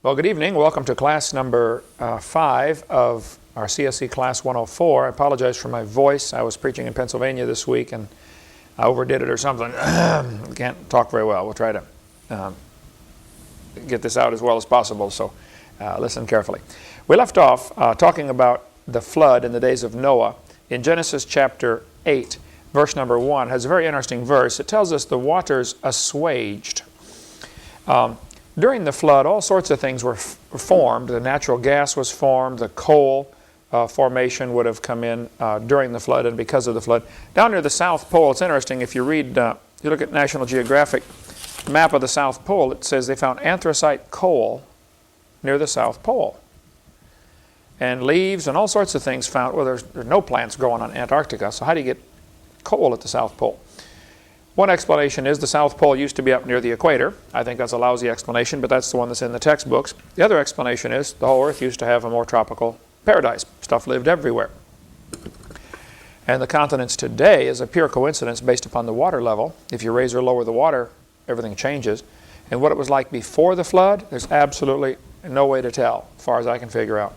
Well, good evening. Welcome to class number 5 of our CSE Class 104. I apologize for my voice. I was preaching in Pennsylvania this week and I overdid it or something. Can't talk very well. We'll try to get this out as well as possible, so listen carefully. We left off talking about the flood in the days of Noah in Genesis chapter 8. Verse number 1 has a very interesting verse. It tells us the waters assuaged. During the flood, all sorts of things were formed. The natural gas was formed. The coal formation would have come in during the flood and because of the flood. Down near the South Pole, it's interesting. If you read, you look at National Geographic map of the South Pole, it says they found anthracite coal near the South Pole. And leaves and all sorts of things found. Well, there's no plants growing on Antarctica, so how do you get coal at the South Pole? One explanation is the South Pole used to be up near the equator. I think that's a lousy explanation, but that's the one that's in the textbooks. The other explanation is the whole Earth used to have a more tropical paradise. Stuff lived everywhere. And the continents today is a pure coincidence based upon the water level. If you raise or lower the water, everything changes. And what it was like before the flood, there's absolutely no way to tell, as far as I can figure out.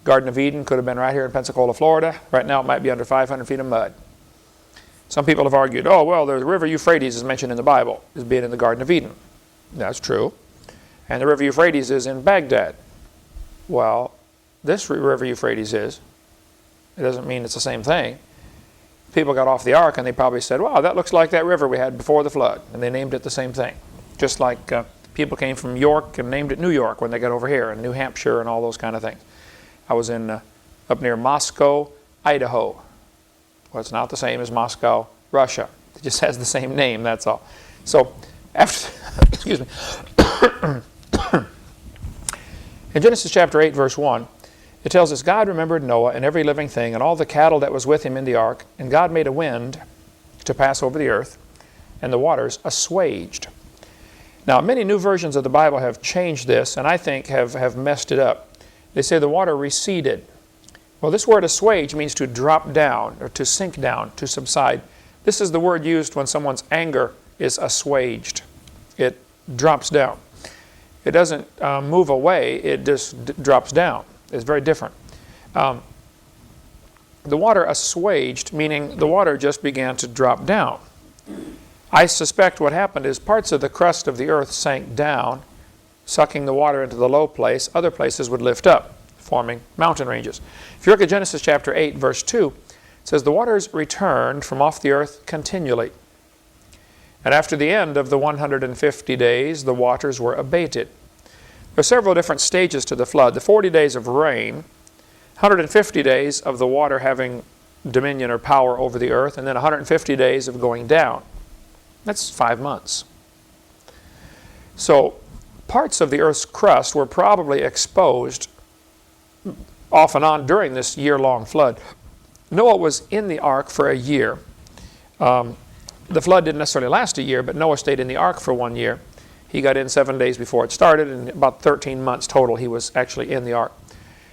Garden of Eden could have been right here in Pensacola, Florida. Right now it might be under 500 feet of mud. Some people have argued, oh, well, the river Euphrates is mentioned in the Bible as being in the Garden of Eden. That's true. And the river Euphrates is in Baghdad. Well, this river Euphrates is. It doesn't mean it's the same thing. People got off the ark and they probably said, wow, that looks like that river we had before the flood. And they named it the same thing. Just like people came from York and named it New York when they got over here, and New Hampshire and all those kind of things. I was in up near Moscow, Idaho. Well, it's not the same as Moscow, Russia. It just has the same name, that's all. So, after, excuse me. In Genesis chapter 8, verse 1, it tells us, God remembered Noah and every living thing and all the cattle that was with him in the ark, and God made a wind to pass over the earth, and the waters assuaged. Now, many new versions of the Bible have changed this, and I think have messed it up. They say the water receded. Well, this word assuage means to drop down or to sink down, to subside. This is the word used when someone's anger is assuaged. It drops down. It doesn't move away, it just drops down. It's very different. The water assuaged, meaning the water just began to drop down. I suspect what happened is parts of the crust of the earth sank down, sucking the water into the low place. Other places would lift up, forming mountain ranges. If you look at Genesis chapter 8, verse 2, it says, the waters returned from off the earth continually. And after the end of the 150 days, the waters were abated. There are several different stages to the flood. The 40 days of rain, 150 days of the water having dominion or power over the earth, and then 150 days of going down. That's 5 months. So parts of the earth's crust were probably exposed off and on during this year-long flood. Noah was in the ark for a year. The flood didn't necessarily last a year, but Noah stayed in the ark for 1 year. He got in 7 days before it started, and about 13 months total he was actually in the ark.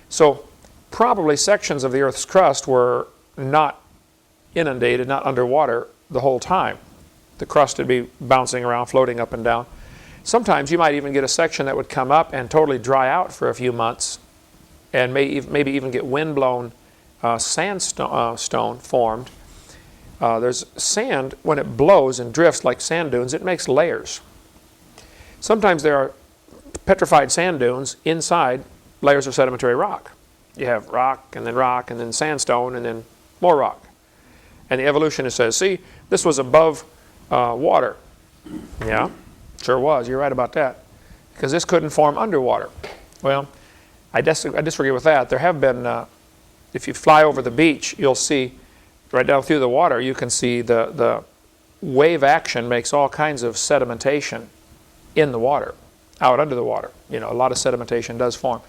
So probably sections of the earth's crust were not inundated, not underwater the whole time. The crust would be bouncing around, floating up and down. Sometimes you might even get a section that would come up and totally dry out for a few months, and maybe even get wind-blown sandstone formed. There's sand, when it blows and drifts like sand dunes, it makes layers. Sometimes there are petrified sand dunes inside layers of sedimentary rock. You have rock, and then sandstone, and then more rock. And the evolutionist says, see, this was above water. Yeah, sure was. You're right about that. Because this couldn't form underwater. Well, I disagree with that. There have been, if you fly over the beach, you'll see right down through the water, you can see the wave action makes all kinds of sedimentation in the water, out under the water. You know, a lot of sedimentation does form.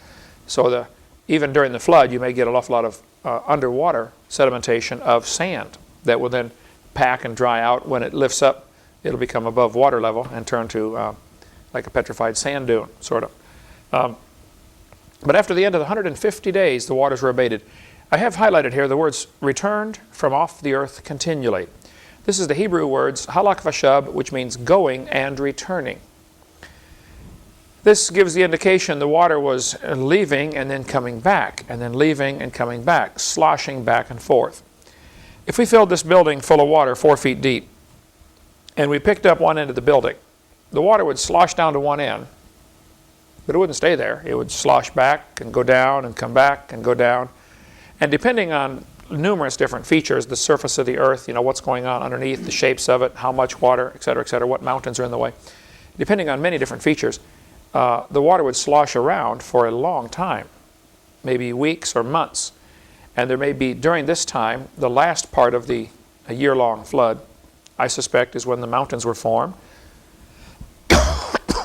So even during the flood, you may get an awful lot of underwater sedimentation of sand that will then pack and dry out. When it lifts up, it'll become above water level and turn to like a petrified sand dune, sort of. But after the end of the 150 days, the waters were abated. I have highlighted here the words returned from off the earth continually. This is the Hebrew words halak vashab, which means going and returning. This gives the indication the water was leaving and then coming back, and then leaving and coming back, sloshing back and forth. If we filled this building full of water 4 feet deep, and we picked up one end of the building, the water would slosh down to one end, but it wouldn't stay there. It would slosh back and go down and come back and go down. And depending on numerous different features, the surface of the earth, what's going on underneath, the shapes of it, how much water, et cetera, what mountains are in the way, depending on many different features, the water would slosh around for a long time, maybe weeks or months. And there may be, during this time, the last part of a year-long flood, I suspect, is when the mountains were formed.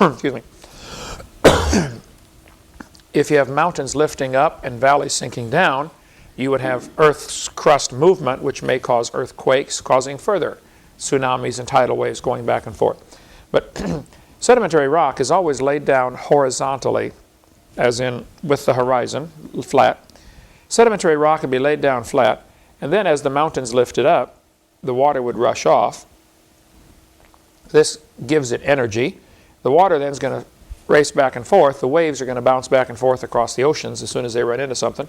Excuse me. If you have mountains lifting up and valleys sinking down, you would have Earth's crust movement, which may cause earthquakes, causing further tsunamis and tidal waves going back and forth. But sedimentary rock is always laid down horizontally, as in with the horizon, flat. Sedimentary rock would be laid down flat, and then as the mountains lifted up, the water would rush off. This gives it energy. The water then is going to race back and forth. The waves are going to bounce back and forth across the oceans as soon as they run into something.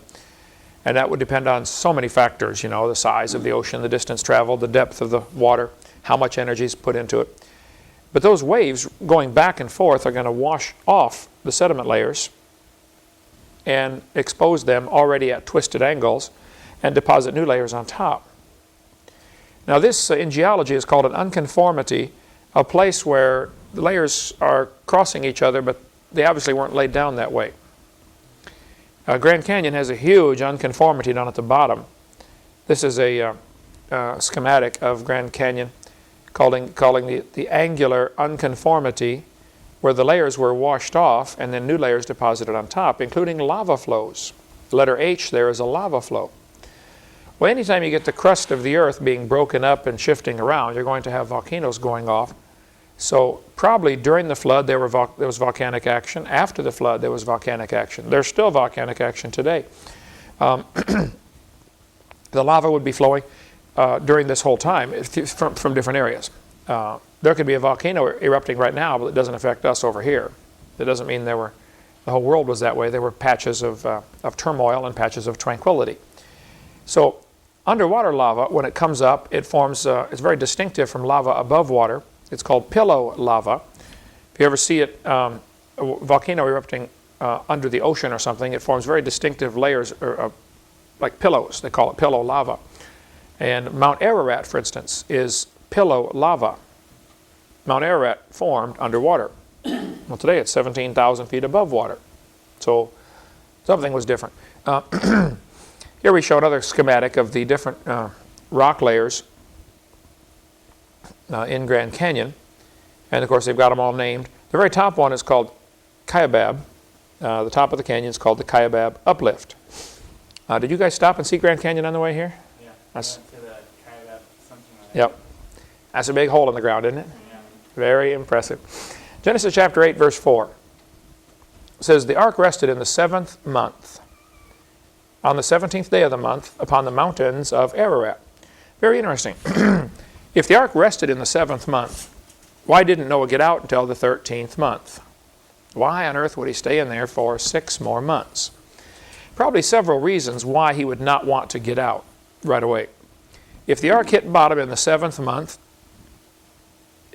And that would depend on so many factors, the size of the ocean, the distance traveled, the depth of the water, how much energy is put into it. But those waves going back and forth are going to wash off the sediment layers and expose them already at twisted angles and deposit new layers on top. Now this in geology is called an unconformity, a place where the layers are crossing each other, but they obviously weren't laid down that way. Grand Canyon has a huge unconformity down at the bottom. This is a schematic of Grand Canyon calling the angular unconformity, where the layers were washed off and then new layers deposited on top, including lava flows. The letter H there is a lava flow. Well, anytime you get the crust of the earth being broken up and shifting around, you're going to have volcanoes going off. So probably during the flood there was volcanic action. After the flood there was volcanic action. There's still volcanic action today. The lava would be flowing during this whole time from different areas. There could be a volcano erupting right now, but it doesn't affect us over here. That doesn't mean the whole world was that way. There were patches of turmoil and patches of tranquility. So underwater lava, when it comes up, it forms, it's very distinctive from lava above water. It's called pillow lava. If you ever see it, a volcano erupting under the ocean or something, it forms very distinctive layers, like pillows. They call it pillow lava. And Mount Ararat, for instance, is pillow lava. Mount Ararat formed underwater. Well, today it's 17,000 feet above water. So something was different. Here we show another schematic of the different rock layers in Grand Canyon. And of course they've got them all named. The very top one is called Kaibab. The top of the canyon is called the Kaibab Uplift. Did you guys stop and see Grand Canyon on the way here? Yeah. That's, to the Kaibab, something like that. yep. That's a big hole in the ground, isn't it? Yeah. Very impressive. Genesis chapter 8, verse 4 says, "The ark rested in the 7th month, on the 17th day of the month, upon the mountains of Ararat." Very interesting. If the ark rested in the 7th month, why didn't Noah get out until the 13th month? Why on earth would he stay in there for 6 more months? Probably several reasons why he would not want to get out right away. If the ark hit bottom in the 7th month,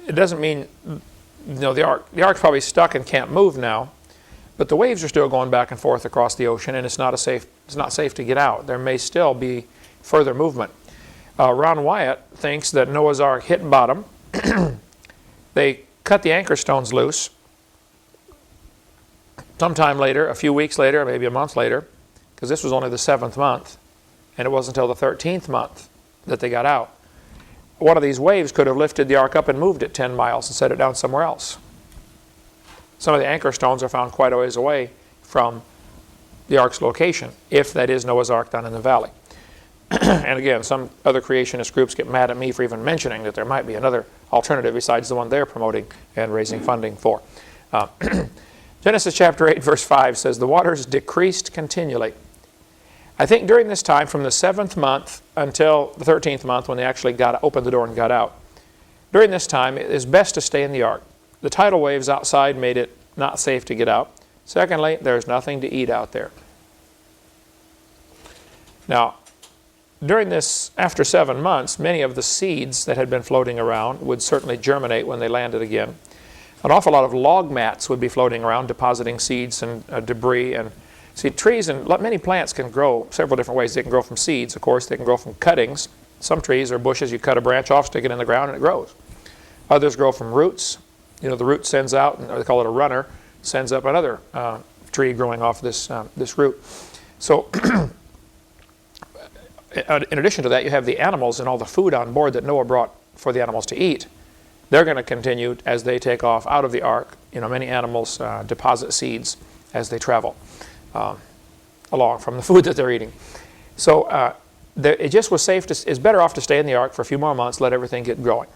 it doesn't mean, the ark's probably stuck and can't move now, but the waves are still going back and forth across the ocean, and it's not safe to get out. There may still be further movement. Ron Wyatt thinks that Noah's ark hit bottom. They cut the anchor stones loose sometime later, a few weeks later, maybe a month later, because this was only the 7th month, and it wasn't until the 13th month that they got out. One of these waves could have lifted the ark up and moved it 10 miles and set it down somewhere else. Some of the anchor stones are found quite a ways away from the ark's location, if that is Noah's ark down in the valley. And again, some other creationist groups get mad at me for even mentioning that there might be another alternative besides the one they're promoting and raising funding for. Genesis chapter 8, verse 5 says, "The waters decreased continually." I think during this time, from the 7th month until the 13th month, when they actually opened the door and got out, during this time, it is best to stay in the ark. The tidal waves outside made it not safe to get out. Secondly, there's nothing to eat out there. Now, during this, after 7 months, many of the seeds that had been floating around would certainly germinate when they landed again. An awful lot of log mats would be floating around, depositing seeds and debris. And see, trees and many plants can grow several different ways. They can grow from seeds, of course. They can grow from cuttings. Some trees or bushes, you cut a branch off, stick it in the ground, and it grows. Others grow from roots. You know, the root sends out, or they call it a runner, sends up another tree growing off this root. So in addition to that, you have the animals and all the food on board that Noah brought for the animals to eat. They're going to continue as they take off out of the ark. You know, many animals deposit seeds as they travel along from the food that they're eating. So it just was safe it's better off to stay in the ark for a few more months, let everything get growing.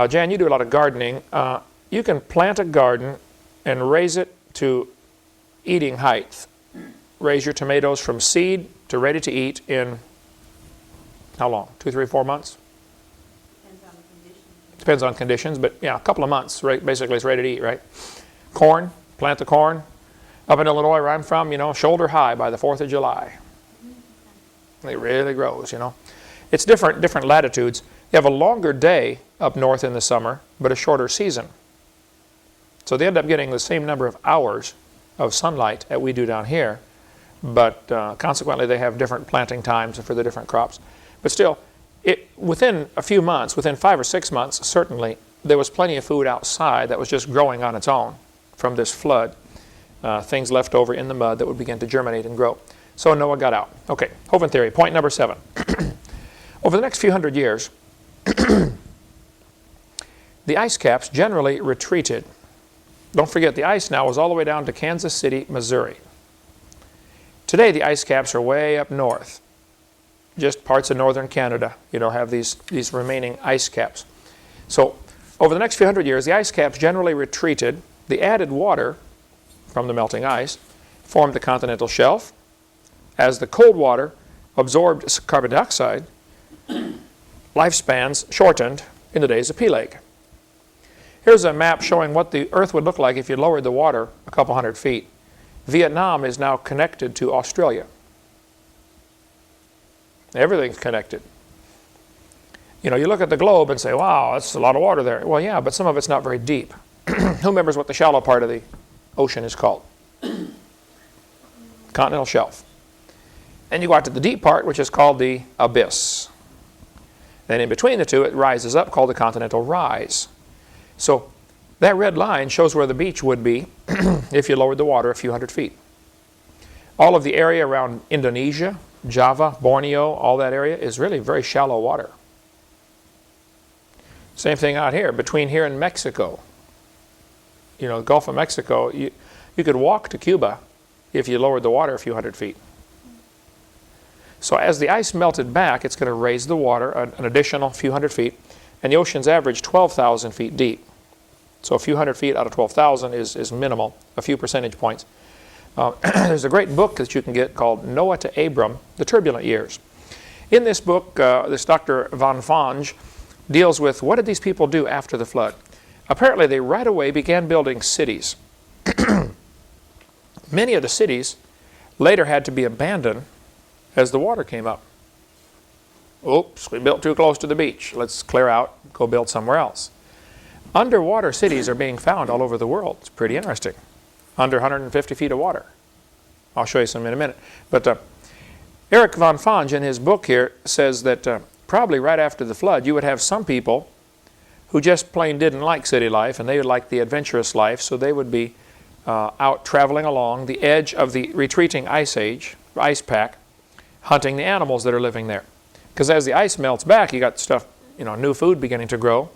Jan, you do a lot of gardening. You can plant a garden and raise it to eating height. Raise your tomatoes from seed to ready to eat in how long? 2, 3, 4 months? Depends on the conditions. Depends on conditions, but yeah, a couple of months, right? Basically it's ready to eat, right? Corn, plant the corn. Up in Illinois where I'm from, you know, shoulder high by the 4th of July. It really grows, you know. It's different latitudes. You have a longer day up north in the summer, but a shorter season. So they end up getting the same number of hours of sunlight that we do down here, but consequently they have different planting times for the different crops. But still, within a few months, within 5 or 6 months, certainly, there was plenty of food outside that was just growing on its own from this flood. Things left over in the mud that would begin to germinate and grow. So Noah got out. Okay, Hovind theory, point number 7. Over the next few hundred years, the ice caps generally retreated. Don't forget, the ice now is all the way down to Kansas City, Missouri. Today, the ice caps are way up north. Just parts of northern Canada, you know, have these remaining ice caps. So over the next few hundred years, the ice caps generally retreated. The added water from the melting ice formed the continental shelf. As the cold water absorbed carbon dioxide, lifespans shortened in the days of Peleg. Here's a map showing what the Earth would look like if you lowered the water a couple hundred feet. Vietnam is now connected to Australia. Everything's connected. You know, you look at the globe and say, wow, that's a lot of water there. Well, yeah, but some of it's not very deep. Who remembers what the shallow part of the ocean is called? Continental shelf. And you go out to the deep part, which is called the abyss. Then in between the two, it rises up, called the continental rise. So that red line shows where the beach would be if you lowered the water a few hundred feet. All of the area around Indonesia, Java, Borneo, all that area is really very shallow water. Same thing out here, between here and Mexico. You know, the Gulf of Mexico, you could walk to Cuba if you lowered the water a few hundred feet. So as the ice melted back, it's going to raise the water an additional few hundred feet, and the ocean's average 12,000 feet deep. So a few hundred feet out of 12,000 is minimal, a few percentage points. There's a great book that you can get called Noah to Abram, The Turbulent Years. In this book, this Dr. Van Vange deals with what did these people do after the flood. Apparently they right away began building cities. Many of the cities later had to be abandoned as the water came up. Oops, we built too close to the beach. Let's clear out, go build somewhere else. Underwater cities are being found all over the world. It's pretty interesting. Under 150 feet of water. I'll show you some in a minute. But Eric Van Vange in his book here says that probably right after the flood you would have some people who just plain didn't like city life and they would like the adventurous life, so they would be out traveling along the edge of the retreating ice age, ice pack, hunting the animals that are living there. Because as the ice melts back, you got stuff, you know, new food beginning to grow.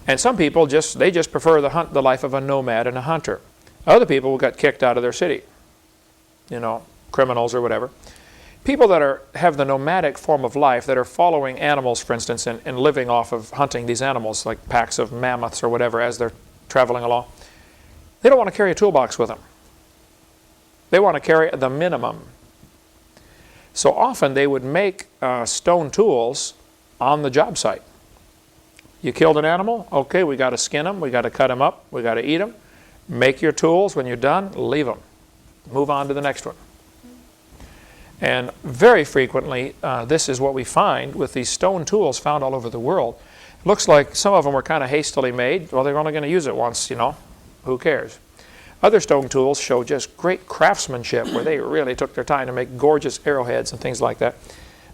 And some people just prefer the life of a nomad and a hunter. Other people got kicked out of their city, you know, criminals or whatever. People that have the nomadic form of life, that are following animals, for instance, and living off of hunting these animals, like packs of mammoths or whatever as they're traveling along, they don't want to carry a toolbox with them. They want to carry the minimum. So often they would make stone tools on the job site. You killed an animal? Okay, we got to skin them, we got to cut them up, we got to eat them. Make your tools. When you're done, leave them. Move on to the next one. And very frequently, this is what we find with these stone tools found all over the world. It looks like some of them were kind of hastily made. Well, they're only going to use it once, you know. Who cares? Other stone tools show just great craftsmanship where they really took their time to make gorgeous arrowheads and things like that.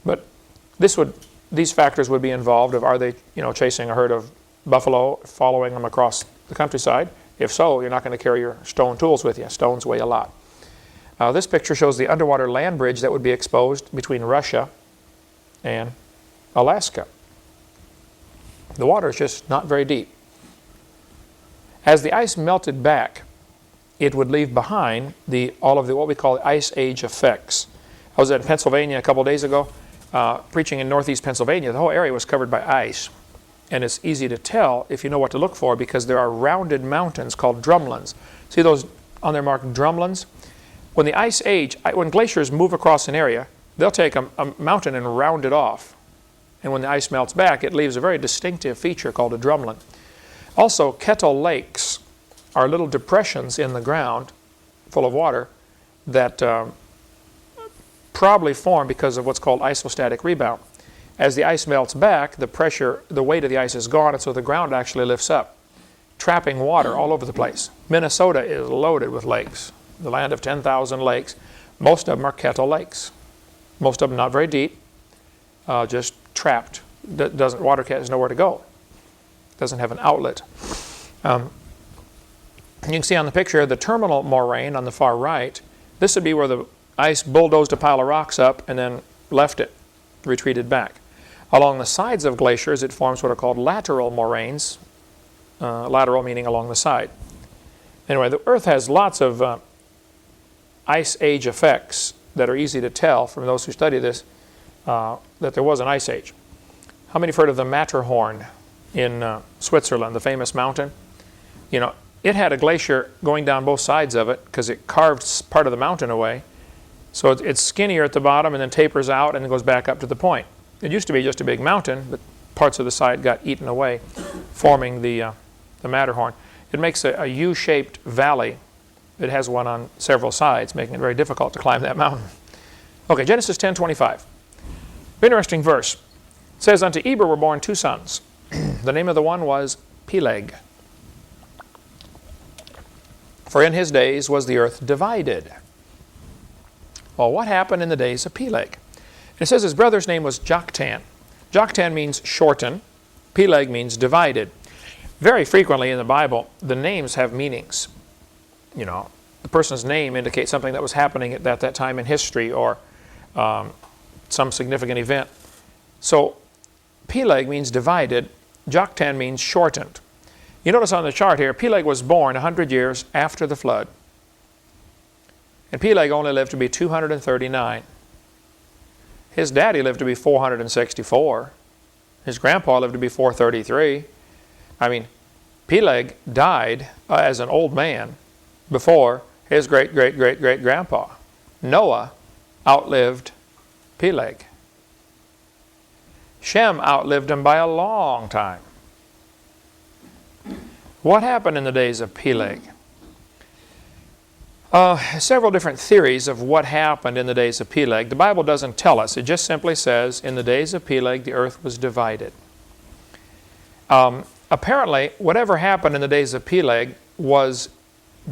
But these factors would be involved of, are they, you know, chasing a herd of buffalo, following them across the countryside? If so, you're not going to carry your stone tools with you. Stones weigh a lot. This picture shows the underwater land bridge that would be exposed between Russia and Alaska. The water is just not very deep. As the ice melted back, it would leave behind all of the what we call the Ice Age effects. I was in Pennsylvania a couple days ago, preaching in northeast Pennsylvania. The whole area was covered by ice. And it's easy to tell if you know what to look for, because there are rounded mountains called drumlins. See those on there marked drumlins? When the Ice Age, when glaciers move across an area, they'll take a mountain and round it off. And when the ice melts back, it leaves a very distinctive feature called a drumlin. Also, kettle lakes are little depressions in the ground full of water that probably form because of what's called isostatic rebound. As the ice melts back, the pressure, the weight of the ice is gone, and so the ground actually lifts up, trapping water all over the place. Minnesota is loaded with lakes, the land of 10,000 lakes. Most of them are kettle lakes. Most of them not very deep, just trapped. Water has nowhere to go. Doesn't have an outlet. You can see on the picture the terminal moraine on the far right. This would be where the ice bulldozed a pile of rocks up and then left it, retreated back. Along the sides of glaciers, it forms what are called lateral moraines. Lateral meaning along the side. Anyway, the Earth has lots of ice age effects that are easy to tell from those who study this, that there was an ice age. How many have heard of the Matterhorn in Switzerland, the famous mountain? You know, it had a glacier going down both sides of it because it carved part of the mountain away. So it's skinnier at the bottom and then tapers out and then goes back up to the point. It used to be just a big mountain, but parts of the side got eaten away, forming the Matterhorn. It makes a U-shaped valley. It has one on several sides, making it very difficult to climb that mountain. Okay, Genesis 10:25. Interesting verse. It says, "Unto Eber were born two sons. The name of the one was Peleg. For in his days was the earth divided." Well, what happened in the days of Peleg? It says his brother's name was Joktan. Joktan means shorten. Peleg means divided. Very frequently in the Bible, the names have meanings. You know, the person's name indicates something that was happening at that time in history or some significant event. So Peleg means divided. Joktan means shortened. You notice on the chart here, Peleg was born 100 years after the flood. And Peleg only lived to be 239. His daddy lived to be 464. His grandpa lived to be 433. I mean, Peleg died as an old man before his great-great-great-great-grandpa. Noah outlived Peleg. Shem outlived him by a long time. What happened in the days of Peleg? Several different theories of what happened in the days of Peleg. The Bible doesn't tell us. It just simply says, in the days of Peleg, the earth was divided. Apparently, whatever happened in the days of Peleg was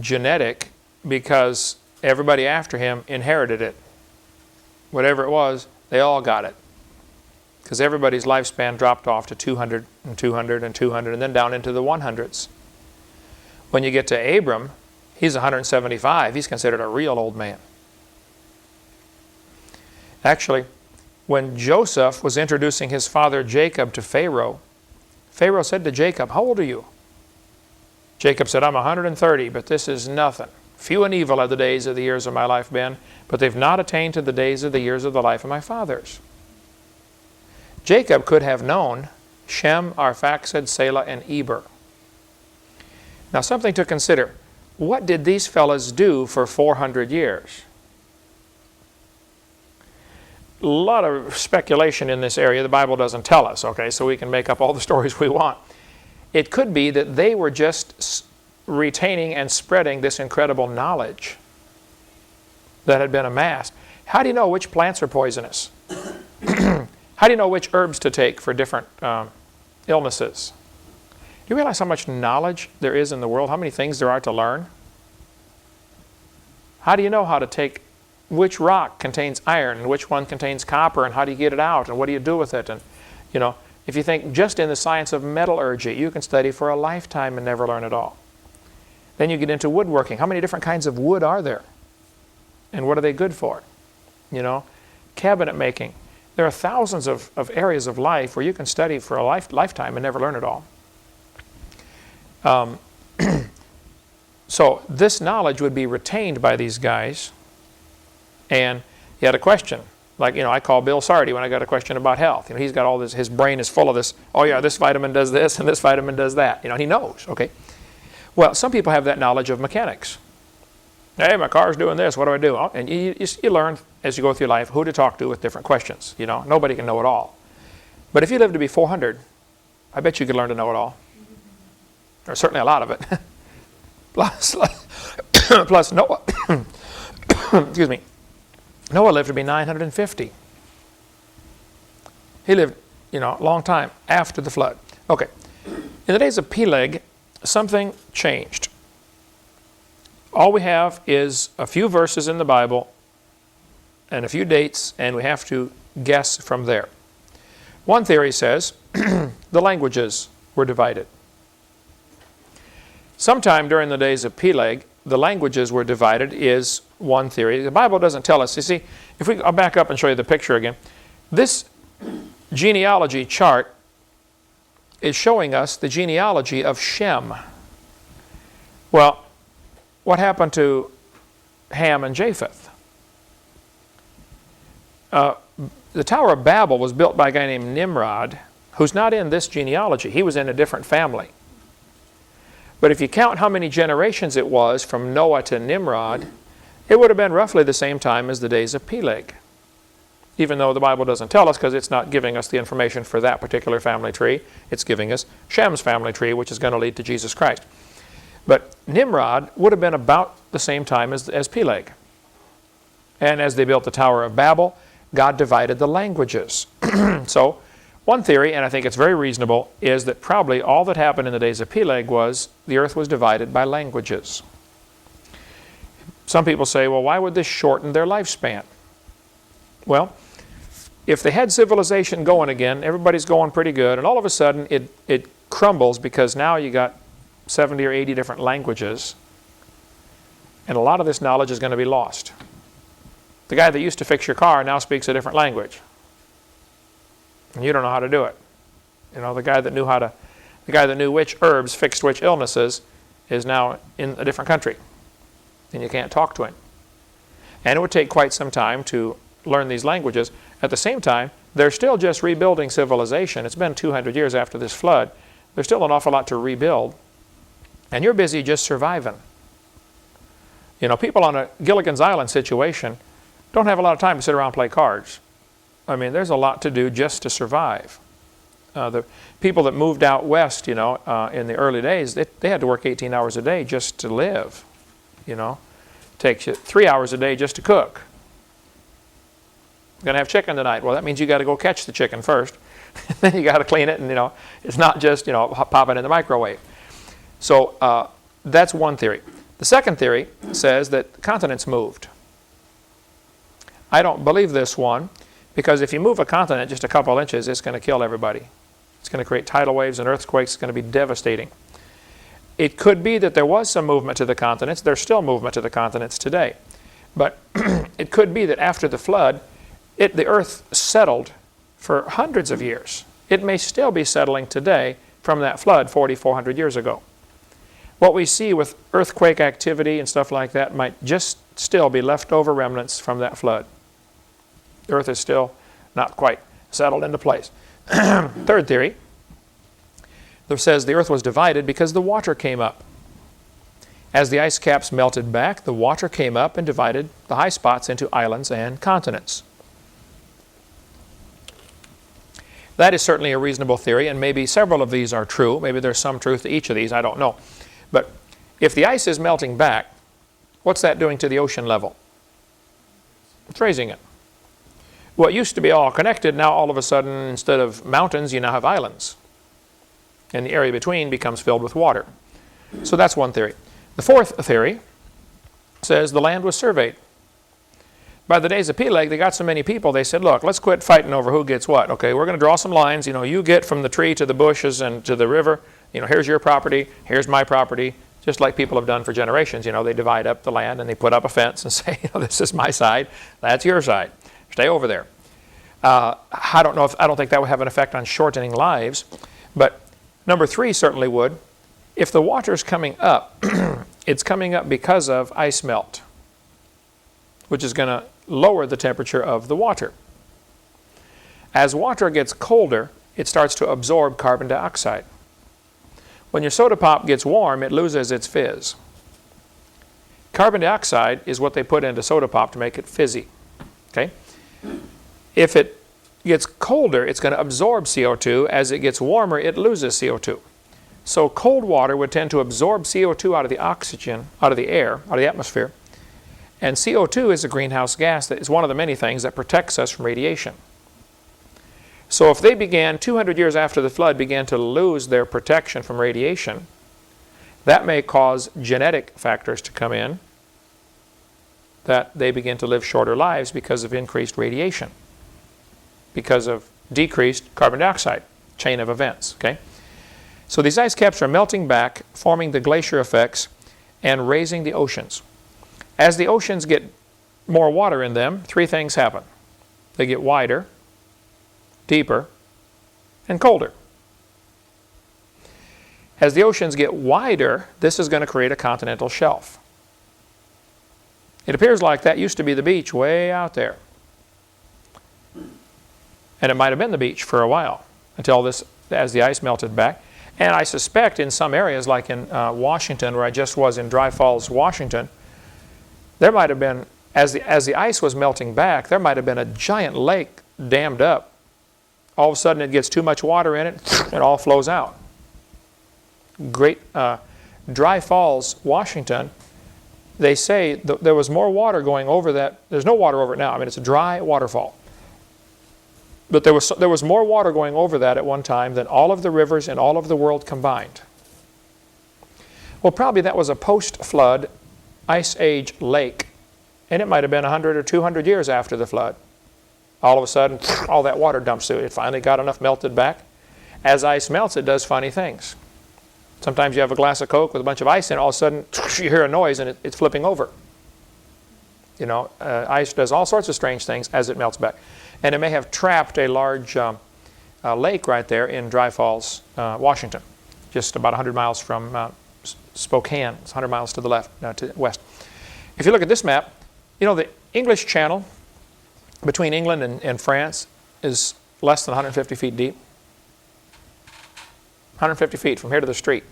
genetic because everybody after him inherited it. Whatever it was, they all got it. Because everybody's lifespan dropped off to 200 and 200 and 200 and then down into the 100s. When you get to Abram, he's 175. He's considered a real old man. Actually, when Joseph was introducing his father Jacob to Pharaoh, Pharaoh said to Jacob, "How old are you?" Jacob said, "I'm 130, but this is nothing. Few and evil are the days of the years of my life been, but they've not attained to the days of the years of the life of my fathers." Jacob could have known Shem, Arphaxad, Selah, and Eber. Now something to consider. What did these fellas do for 400 years? A lot of speculation in this area. The Bible doesn't tell us, okay, so we can make up all the stories we want. It could be that they were just retaining and spreading this incredible knowledge that had been amassed. How do you know which plants are poisonous? How do you know which herbs to take for different illnesses? Do you realize how much knowledge there is in the world? How many things there are to learn? How do you know how to take which rock contains iron and which one contains copper, and how do you get it out and what do you do with it? And you know, if you think just in the science of metallurgy, you can study for a lifetime and never learn it all. Then you get into woodworking. How many different kinds of wood are there? And what are they good for? You know, cabinet making. There are thousands of areas of life where you can study for a lifetime and never learn it all. So this knowledge would be retained by these guys, and you had a question. Like, you know, I call Bill Sardi when I got a question about health. You know, he's got all this, his brain is full of this, oh yeah, this vitamin does this and this vitamin does that. You know, he knows, okay? Well, some people have that knowledge of mechanics. Hey, my car's doing this, what do I do? Oh, and you learn as you go through life who to talk to with different questions. You know, nobody can know it all. But if you live to be 400, I bet you could learn to know it all. Or certainly a lot of it. Plus Noah, excuse me, Noah lived to be 950. He lived, you know, a long time after the flood. Okay. In the days of Peleg, something changed. All we have is a few verses in the Bible and a few dates, and we have to guess from there. One theory says the languages were divided. Sometime during the days of Peleg, the languages were divided is one theory. The Bible doesn't tell us. You see, I'll back up and show you the picture again. This genealogy chart is showing us the genealogy of Shem. Well, what happened to Ham and Japheth? The Tower of Babel was built by a guy named Nimrod, who's not in this genealogy. He was in a different family. But if you count how many generations it was from Noah to Nimrod, it would have been roughly the same time as the days of Peleg. Even though the Bible doesn't tell us, because it's not giving us the information for that particular family tree. It's giving us Shem's family tree, which is going to lead to Jesus Christ. But Nimrod would have been about the same time as Peleg. And as they built the Tower of Babel, God divided the languages. So, one theory, and I think it's very reasonable, is that probably all that happened in the days of Peleg was the earth was divided by languages. Some people say, well, why would this shorten their lifespan? Well, if they had civilization going again, everybody's going pretty good, and all of a sudden it crumbles because now you got 70 or 80 different languages, and a lot of this knowledge is going to be lost. The guy that used to fix your car now speaks a different language. And you don't know how to do it. You know, the guy that knew which herbs fixed which illnesses is now in a different country. And you can't talk to him. And it would take quite some time to learn these languages. At the same time, they're still just rebuilding civilization. It's been 200 years after this flood. There's still an awful lot to rebuild. And you're busy just surviving. You know, people on a Gilligan's Island situation don't have a lot of time to sit around and play cards. I mean, there's a lot to do just to survive. The people that moved out west, you know, in the early days, they had to work 18 hours a day just to live, you know. It takes you 3 hours a day just to cook. We're going to have chicken tonight. Well, that means you got to go catch the chicken first. Then you got to clean it, and, you know, it's not just, you know, pop it in the microwave. So that's one theory. The second theory says that continents moved. I don't believe this one, because if you move a continent just a couple inches, it's going to kill everybody. It's going to create tidal waves and earthquakes. It's going to be devastating. It could be that there was some movement to the continents. There's still movement to the continents today. But it could be that after the flood, the earth settled for hundreds of years. It may still be settling today from that flood 400 years ago. What we see with earthquake activity and stuff like that might just still be leftover remnants from that flood. The earth is still not quite settled into place. Third theory, that says the earth was divided because the water came up. As the ice caps melted back, the water came up and divided the high spots into islands and continents. That is certainly a reasonable theory, and maybe several of these are true. Maybe there's some truth to each of these, I don't know. But If the ice is melting back, what's that doing to the ocean level? It's raising it. What used to be all connected, now all of a sudden, instead of mountains, you now have islands. And the area between becomes filled with water. So that's one theory. The fourth theory says the land was surveyed. By the days of Peleg, they got so many people, they said, look, let's quit fighting over who gets what. Okay, we're going to draw some lines. You know, you get from the tree to the bushes and to the river. You know, here's your property, here's my property. Just like people have done for generations. You know, they divide up the land and they put up a fence and say, you know, this is my side, that's your side. Stay over there. I don't think that would have an effect on shortening lives. But number 3 certainly would. If the water is coming up, it's coming up because of ice melt, which is going to lower the temperature of the water. As water gets colder, it starts to absorb carbon dioxide. When your soda pop gets warm, it loses its fizz. Carbon dioxide is what they put into soda pop to make it fizzy. Okay? If it gets colder, it's going to absorb CO2. As it gets warmer, it loses CO2. So cold water would tend to absorb CO2 out of the oxygen, out of the air, out of the atmosphere. And CO2 is a greenhouse gas that is one of the many things that protects us from radiation. So if they began, 200 years after the flood, began to lose their protection from radiation, that may cause genetic factors to come in, that they begin to live shorter lives because of increased radiation, because of decreased carbon dioxide, chain of events. Okay? So these ice caps are melting back, forming the glacier effects, and raising the oceans. As the oceans get more water in them, 3 things happen. They get wider, deeper, and colder. As the oceans get wider, this is going to create a continental shelf. It appears like that used to be the beach way out there. And it might have been the beach for a while, until this, as the ice melted back. And I suspect in some areas, like in Washington, where I just was in Dry Falls, Washington, there might have been, as the ice was melting back, there might have been a giant lake dammed up. All of a sudden it gets too much water in it, it all flows out. Great Dry Falls, Washington, they say there was more water going over that. There's no water over it now. I mean, it's a dry waterfall. But there was more water going over that at one time than all of the rivers in all of the world combined. Well, probably that was a post-flood Ice Age lake, and it might have been 100 or 200 years after the flood. All of a sudden, all that water dumps through. It finally got enough melted back. As ice melts, it does funny things. Sometimes you have a glass of Coke with a bunch of ice in it, all of a sudden you hear a noise and it's flipping over. You know, ice does all sorts of strange things as it melts back. And it may have trapped a large lake right there in Dry Falls, Washington, just about 100 miles from Spokane. It's 100 miles to the left, to the west. If you look at this map, you know, the English Channel between England and France is less than 150 feet deep. 150 feet from here to the street.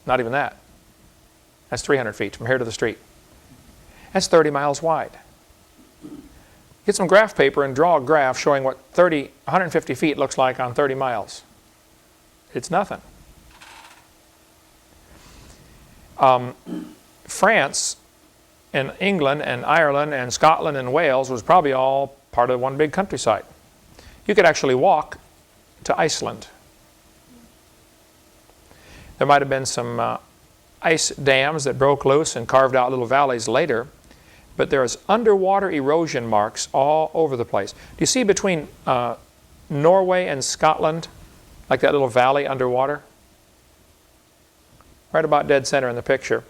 Not even that. That's 300 feet from here to the street. That's 30 miles wide. Get some graph paper and draw a graph showing what 150 feet looks like on 30 miles. It's nothing. France and England and Ireland and Scotland and Wales was probably all part of one big countryside. You could actually walk to Iceland. There might have been some ice dams that broke loose and carved out little valleys later, but there's underwater erosion marks all over the place. Do you see between Norway and Scotland, like that little valley underwater? Right about dead center in the picture.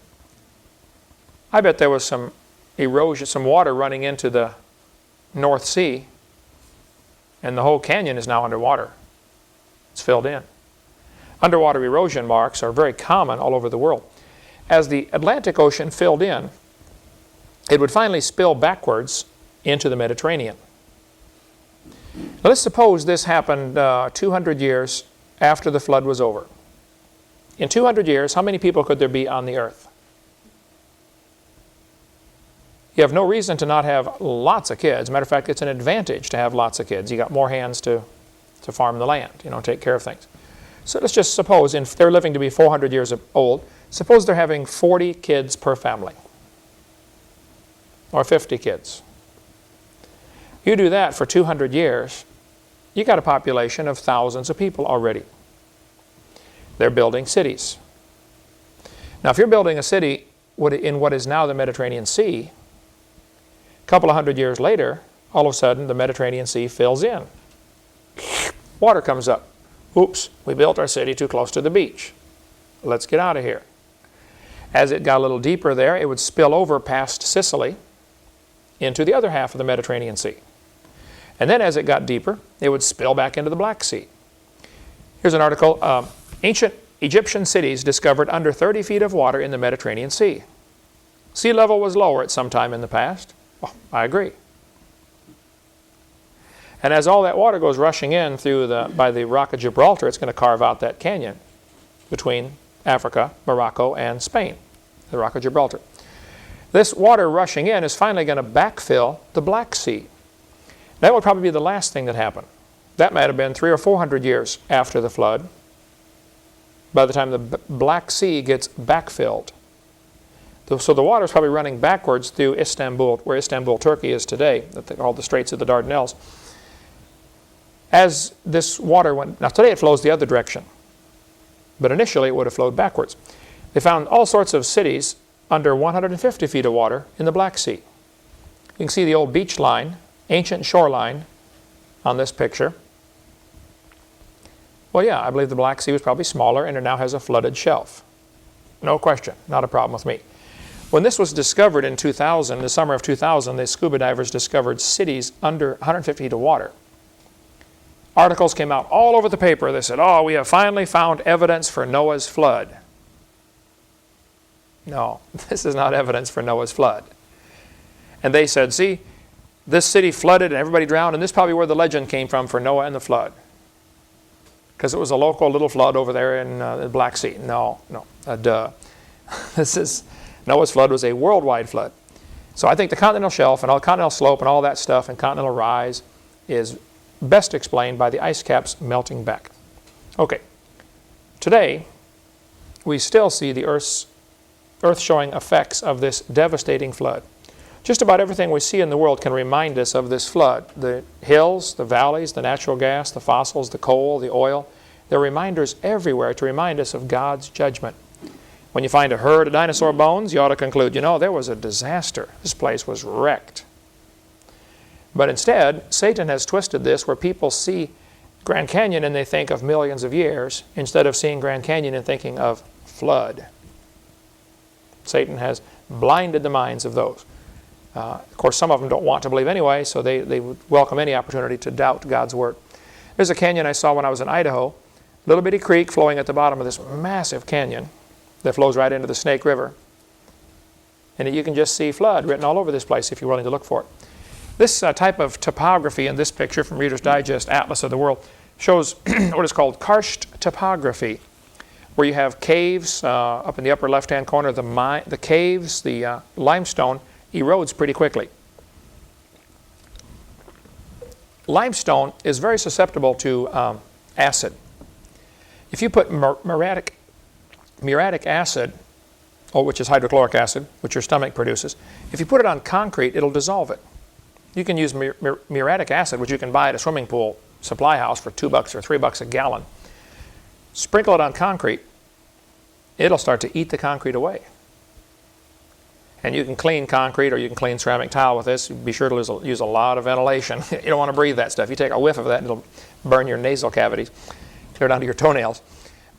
I bet there was some erosion, some water running into the North Sea, and the whole canyon is now underwater. It's filled in. Underwater erosion marks are very common all over the world. As the Atlantic Ocean filled in, it would finally spill backwards into the Mediterranean. Now, let's suppose this happened 200 years after the flood was over. In 200 years, how many people could there be on the earth? You have no reason to not have lots of kids. Matter of fact, it's an advantage to have lots of kids. You got more hands to farm the land, you know, take care of things. So let's just suppose if they're living to be 400 years old, suppose they're having 40 kids per family, or 50 kids. You do that for 200 years, you got a population of thousands of people already. They're building cities. Now, if you're building a city in what is now the Mediterranean Sea, a couple of hundred years later, all of a sudden the Mediterranean Sea fills in. Water comes up. Oops, we built our city too close to the beach. Let's get out of here. As it got a little deeper there, it would spill over past Sicily into the other half of the Mediterranean Sea. And then as it got deeper, it would spill back into the Black Sea. Here's an article, Ancient Egyptian cities discovered under 30 feet of water in the Mediterranean Sea. Sea level was lower at some time in the past. Well, I agree. And as all that water goes rushing in by the Rock of Gibraltar, it's going to carve out that canyon between Africa, Morocco, and Spain, the Rock of Gibraltar. This water rushing in is finally going to backfill the Black Sea. That would probably be the last thing that happened. That might have been 300 or 400 years after the flood, by the time the Black Sea gets backfilled. So the water is probably running backwards through Istanbul, where Istanbul, Turkey is today, called the Straits of the Dardanelles. As this water went, now today it flows the other direction, but initially it would have flowed backwards. They found all sorts of cities under 150 feet of water in the Black Sea. You can see the old beach line, ancient shoreline on this picture. Well, yeah, I believe the Black Sea was probably smaller and it now has a flooded shelf. No question, not a problem with me. When this was discovered in 2000, the summer of 2000, the scuba divers discovered cities under 150 feet of water. Articles came out all over the paper. They said, oh, we have finally found evidence for Noah's flood. No, this is not evidence for Noah's flood. And they said, see, this city flooded and everybody drowned, and this is probably where the legend came from for Noah and the flood. Because it was a local little flood over there in the Black Sea. No, duh. Noah's flood was a worldwide flood. So I think the continental shelf and all continental slope and all that stuff and continental rise is best explained by the ice caps melting back. Okay, today we still see the Earth showing effects of this devastating flood. Just about everything we see in the world can remind us of this flood. The hills, the valleys, the natural gas, the fossils, the coal, the oil. There are reminders everywhere to remind us of God's judgment. When you find a herd of dinosaur bones, you ought to conclude, you know, there was a disaster. This place was wrecked. But instead, Satan has twisted this where people see Grand Canyon and they think of millions of years instead of seeing Grand Canyon and thinking of flood. Satan has blinded the minds of those. Of course, some of them don't want to believe anyway, so they would welcome any opportunity to doubt God's Word. There's a canyon I saw when I was in Idaho, a little bitty creek flowing at the bottom of this massive canyon that flows right into the Snake River. And you can just see flood written all over this place if you're willing to look for it. This type of topography in this picture from Reader's Digest Atlas of the World shows what is called karst topography, where you have caves up in the upper left-hand corner. The caves, the limestone, erodes pretty quickly. Limestone is very susceptible to acid. If you put muriatic acid, which is hydrochloric acid, which your stomach produces, if you put it on concrete, it'll dissolve it. You can use muriatic acid, which you can buy at a swimming pool supply house for $2 or $3 a gallon. Sprinkle it on concrete, it'll start to eat the concrete away. And you can clean concrete or you can clean ceramic tile with this. Be sure to use a lot of ventilation. You don't want to breathe that stuff. You take a whiff of that, it'll burn your nasal cavities, clear down to your toenails.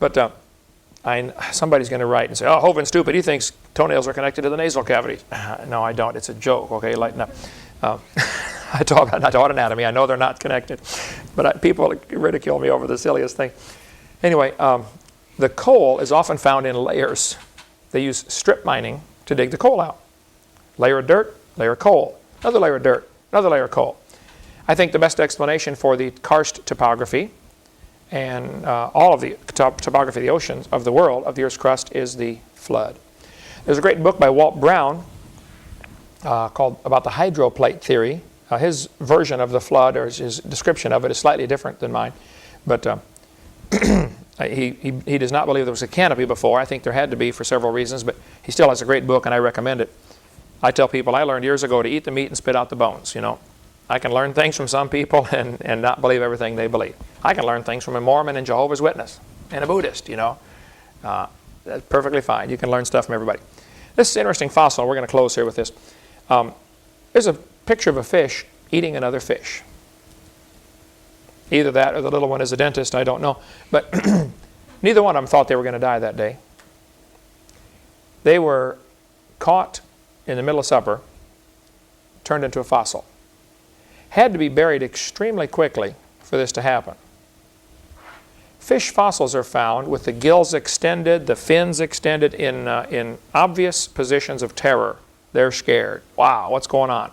But somebody's going to write and say, oh, Hovind's stupid. He thinks toenails are connected to the nasal cavities. No, I don't. It's a joke. Okay, lighten up. I taught anatomy. I know they're not connected. But people ridicule me over the silliest thing. Anyway, the coal is often found in layers. They use strip mining to dig the coal out. Layer of dirt, layer of coal. Another layer of dirt, another layer of coal. I think the best explanation for the karst topography and all of the topography of the oceans, of the world, of the Earth's crust, is the flood. There's a great book by Walt Brown called about the hydroplate theory. His version of the flood, or his description of it, is slightly different than mine. But He does not believe there was a canopy before. I think there had to be for several reasons, but he still has a great book, and I recommend it. I tell people I learned years ago to eat the meat and spit out the bones. You know, I can learn things from some people and not believe everything they believe. I can learn things from a Mormon and Jehovah's Witness and a Buddhist. You know, that's perfectly fine. You can learn stuff from everybody. This is an interesting fossil. We're going to close here with this. There's a picture of a fish eating another fish. Either that or the little one is a dentist, I don't know. But neither one of them thought they were going to die that day. They were caught in the middle of supper, turned into a fossil. Had to be buried extremely quickly for this to happen. Fish fossils are found with the gills extended, the fins extended in obvious positions of terror. They're scared. Wow, what's going on?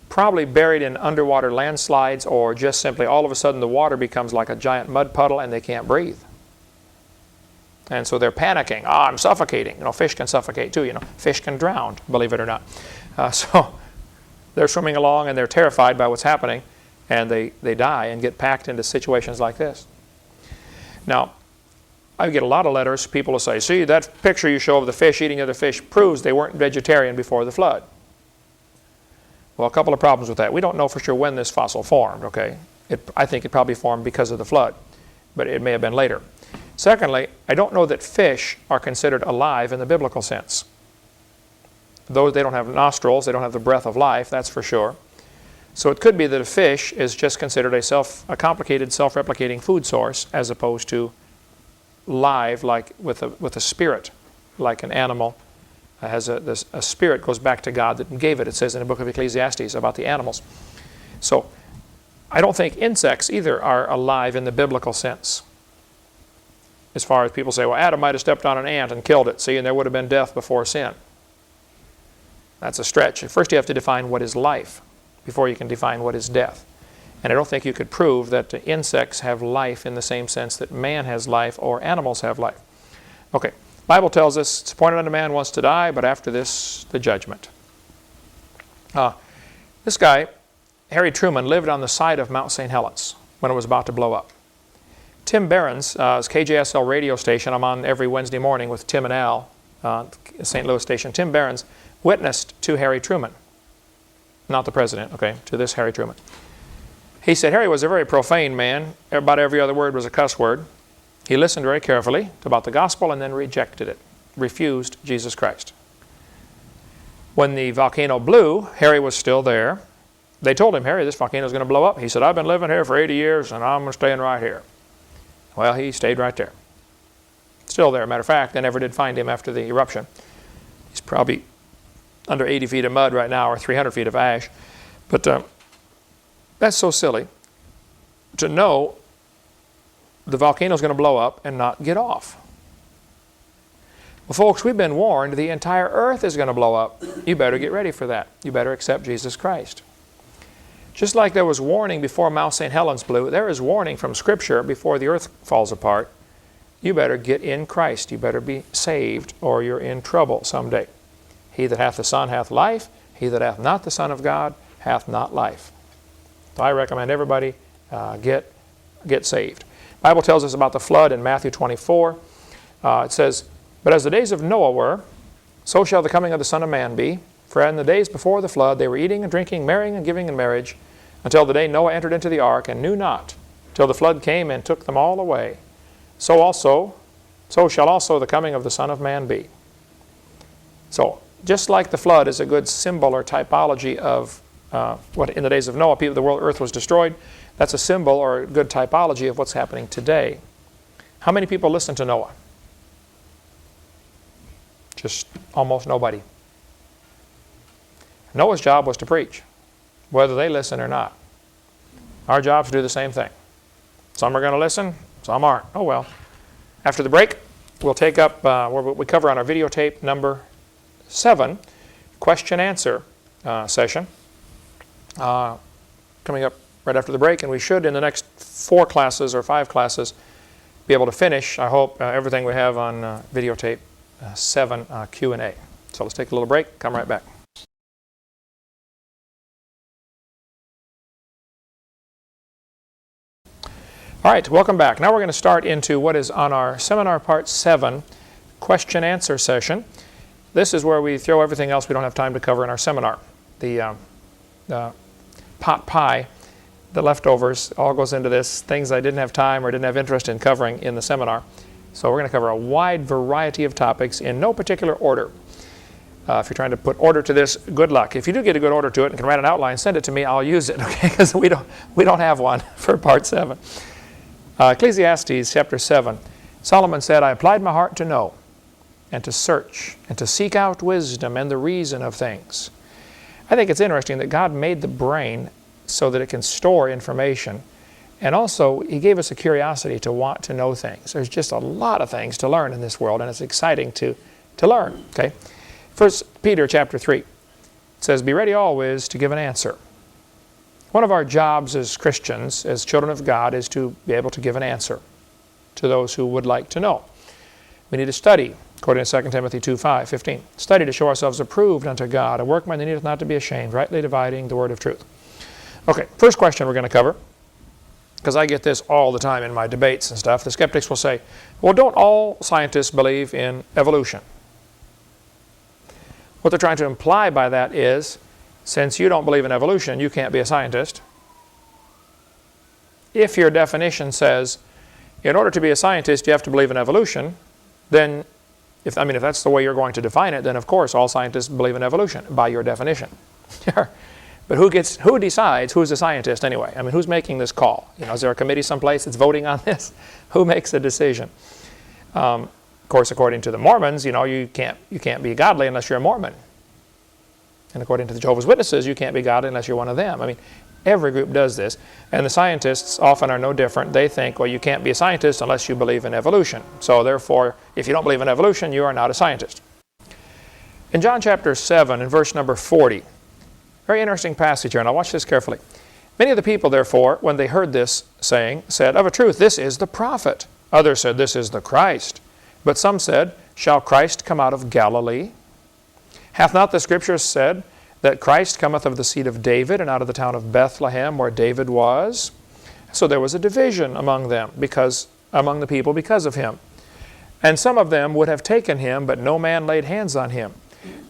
Probably buried in underwater landslides, or just simply all of a sudden the water becomes like a giant mud puddle and they can't breathe. And so they're panicking. Ah, I'm suffocating. You know, fish can suffocate too. You know, fish can drown, believe it or not. So they're swimming along and they're terrified by what's happening, and they die and get packed into situations like this. Now, I get a lot of letters. People will say, see, that picture you show of the fish eating other fish proves they weren't vegetarian before the flood. Well, a couple of problems with that. We don't know for sure when this fossil formed, okay? I think it probably formed because of the flood, but it may have been later. Secondly, I don't know that fish are considered alive in the biblical sense. Though they don't have nostrils, they don't have the breath of life, that's for sure. So it could be that a fish is just considered a complicated, self-replicating food source, as opposed to live, like with a spirit, like an animal. Has a spirit goes back to God that gave it. It says in the book of Ecclesiastes about the animals. So I don't think insects either are alive in the biblical sense. As far as people say, well, Adam might have stepped on an ant and killed it, see, and there would have been death before sin. That's a stretch. First you have to define what is life before you can define what is death. And I don't think you could prove that insects have life in the same sense that man has life or animals have life. Okay. The Bible tells us it's appointed unto man once to die, but after this, the judgment. This guy, Harry Truman, lived on the side of Mount St. Helens when it was about to blow up. Tim Behrens, his KJSL radio station, I'm on every Wednesday morning with Tim and Al, St. Louis station. Tim Behrens witnessed to Harry Truman, not the president, okay, to this Harry Truman. He said Harry was a very profane man. About every other word was a cuss word. He listened very carefully about the gospel and then rejected it, refused Jesus Christ. When the volcano blew, Harry was still there. They told him, Harry, this volcano is going to blow up. He said, I've been living here for 80 years and I'm staying right here. Well, he stayed right there. Still there. Matter of fact, they never did find him after the eruption. He's probably under 80 feet of mud right now, or 300 feet of ash. But that's so silly to know the volcano is going to blow up and not get off. Well, folks, we've been warned the entire earth is going to blow up. You better get ready for that. You better accept Jesus Christ. Just like there was warning before Mount St. Helens blew, there is warning from Scripture before the earth falls apart. You better get in Christ. You better be saved, or you're in trouble someday. He that hath the Son hath life. He that hath not the Son of God hath not life. So I recommend everybody get saved. The Bible tells us about the flood in Matthew 24. It says, but as the days of Noah were, so shall the coming of the Son of Man be. For in the days before the flood they were eating and drinking, marrying and giving in marriage, until the day Noah entered into the ark, and knew not, till the flood came and took them all away. So shall also the coming of the Son of Man be. So, just like the flood is a good symbol or typology of what in the days of Noah, the earth was destroyed, that's a symbol or a good typology of what's happening today. How many people listen to Noah? Just almost nobody. Noah's job was to preach, whether they listen or not. Our job is to do the same thing. Some are going to listen, some aren't. Oh well. After the break, we'll take up what we cover on our videotape number 7, question-answer session, coming up right after the break, and we should, in the next 4 classes or 5 classes, be able to finish, I hope, everything we have on videotape 7 Q&A. So let's take a little break, come right back. All right, welcome back. Now we're going to start into what is on our seminar part 7, question-answer session. This is where we throw everything else we don't have time to cover in our seminar. The pot pie, the leftovers, all goes into this, things I didn't have time or didn't have interest in covering in the seminar. So we're going to cover a wide variety of topics in no particular order. If you're trying to put order to this, good luck. If you do get a good order to it and can write an outline, send it to me, I'll use it, okay? Because we don't have one for part 7. Ecclesiastes chapter 7, Solomon said, I applied my heart to know and to search and to seek out wisdom and the reason of things. I think it's interesting that God made the brain so that it can store information, and also He gave us a curiosity to want to know things. There's just a lot of things to learn in this world, and it's exciting to learn. Okay, 1 Peter chapter 3 says, be ready always to give an answer. One of our jobs as Christians, as children of God, is to be able to give an answer to those who would like to know. We need to study, according to 2 Timothy 2:15. Study to show ourselves approved unto God, a workman that needeth not to be ashamed, rightly dividing the word of truth. Okay, first question we're going to cover, because I get this all the time in my debates and stuff. The skeptics will say, well, don't all scientists believe in evolution? What they're trying to imply by that is, since you don't believe in evolution, you can't be a scientist. If your definition says, in order to be a scientist, you have to believe in evolution, then, if that's the way you're going to define it, then of course all scientists believe in evolution, by your definition. But who decides who's a scientist anyway? I mean, who's making this call? Is there a committee someplace that's voting on this? Who makes the decision? Of course, according to the Mormons, you can't be godly unless you're a Mormon. And according to the Jehovah's Witnesses, you can't be godly unless you're one of them. I mean, every group does this. And the scientists often are no different. They think, well, you can't be a scientist unless you believe in evolution. So therefore, if you don't believe in evolution, you are not a scientist. In John chapter 7, in verse number 40, very interesting passage here, and I'll watch this carefully. Many of the people, therefore, when they heard this saying, said, of a truth, this is the prophet. Others said, this is the Christ. But some said, shall Christ come out of Galilee? Hath not the Scriptures said that Christ cometh of the seed of David and out of the town of Bethlehem where David was? So there was a division among them, among the people because of him. And some of them would have taken him, but no man laid hands on him.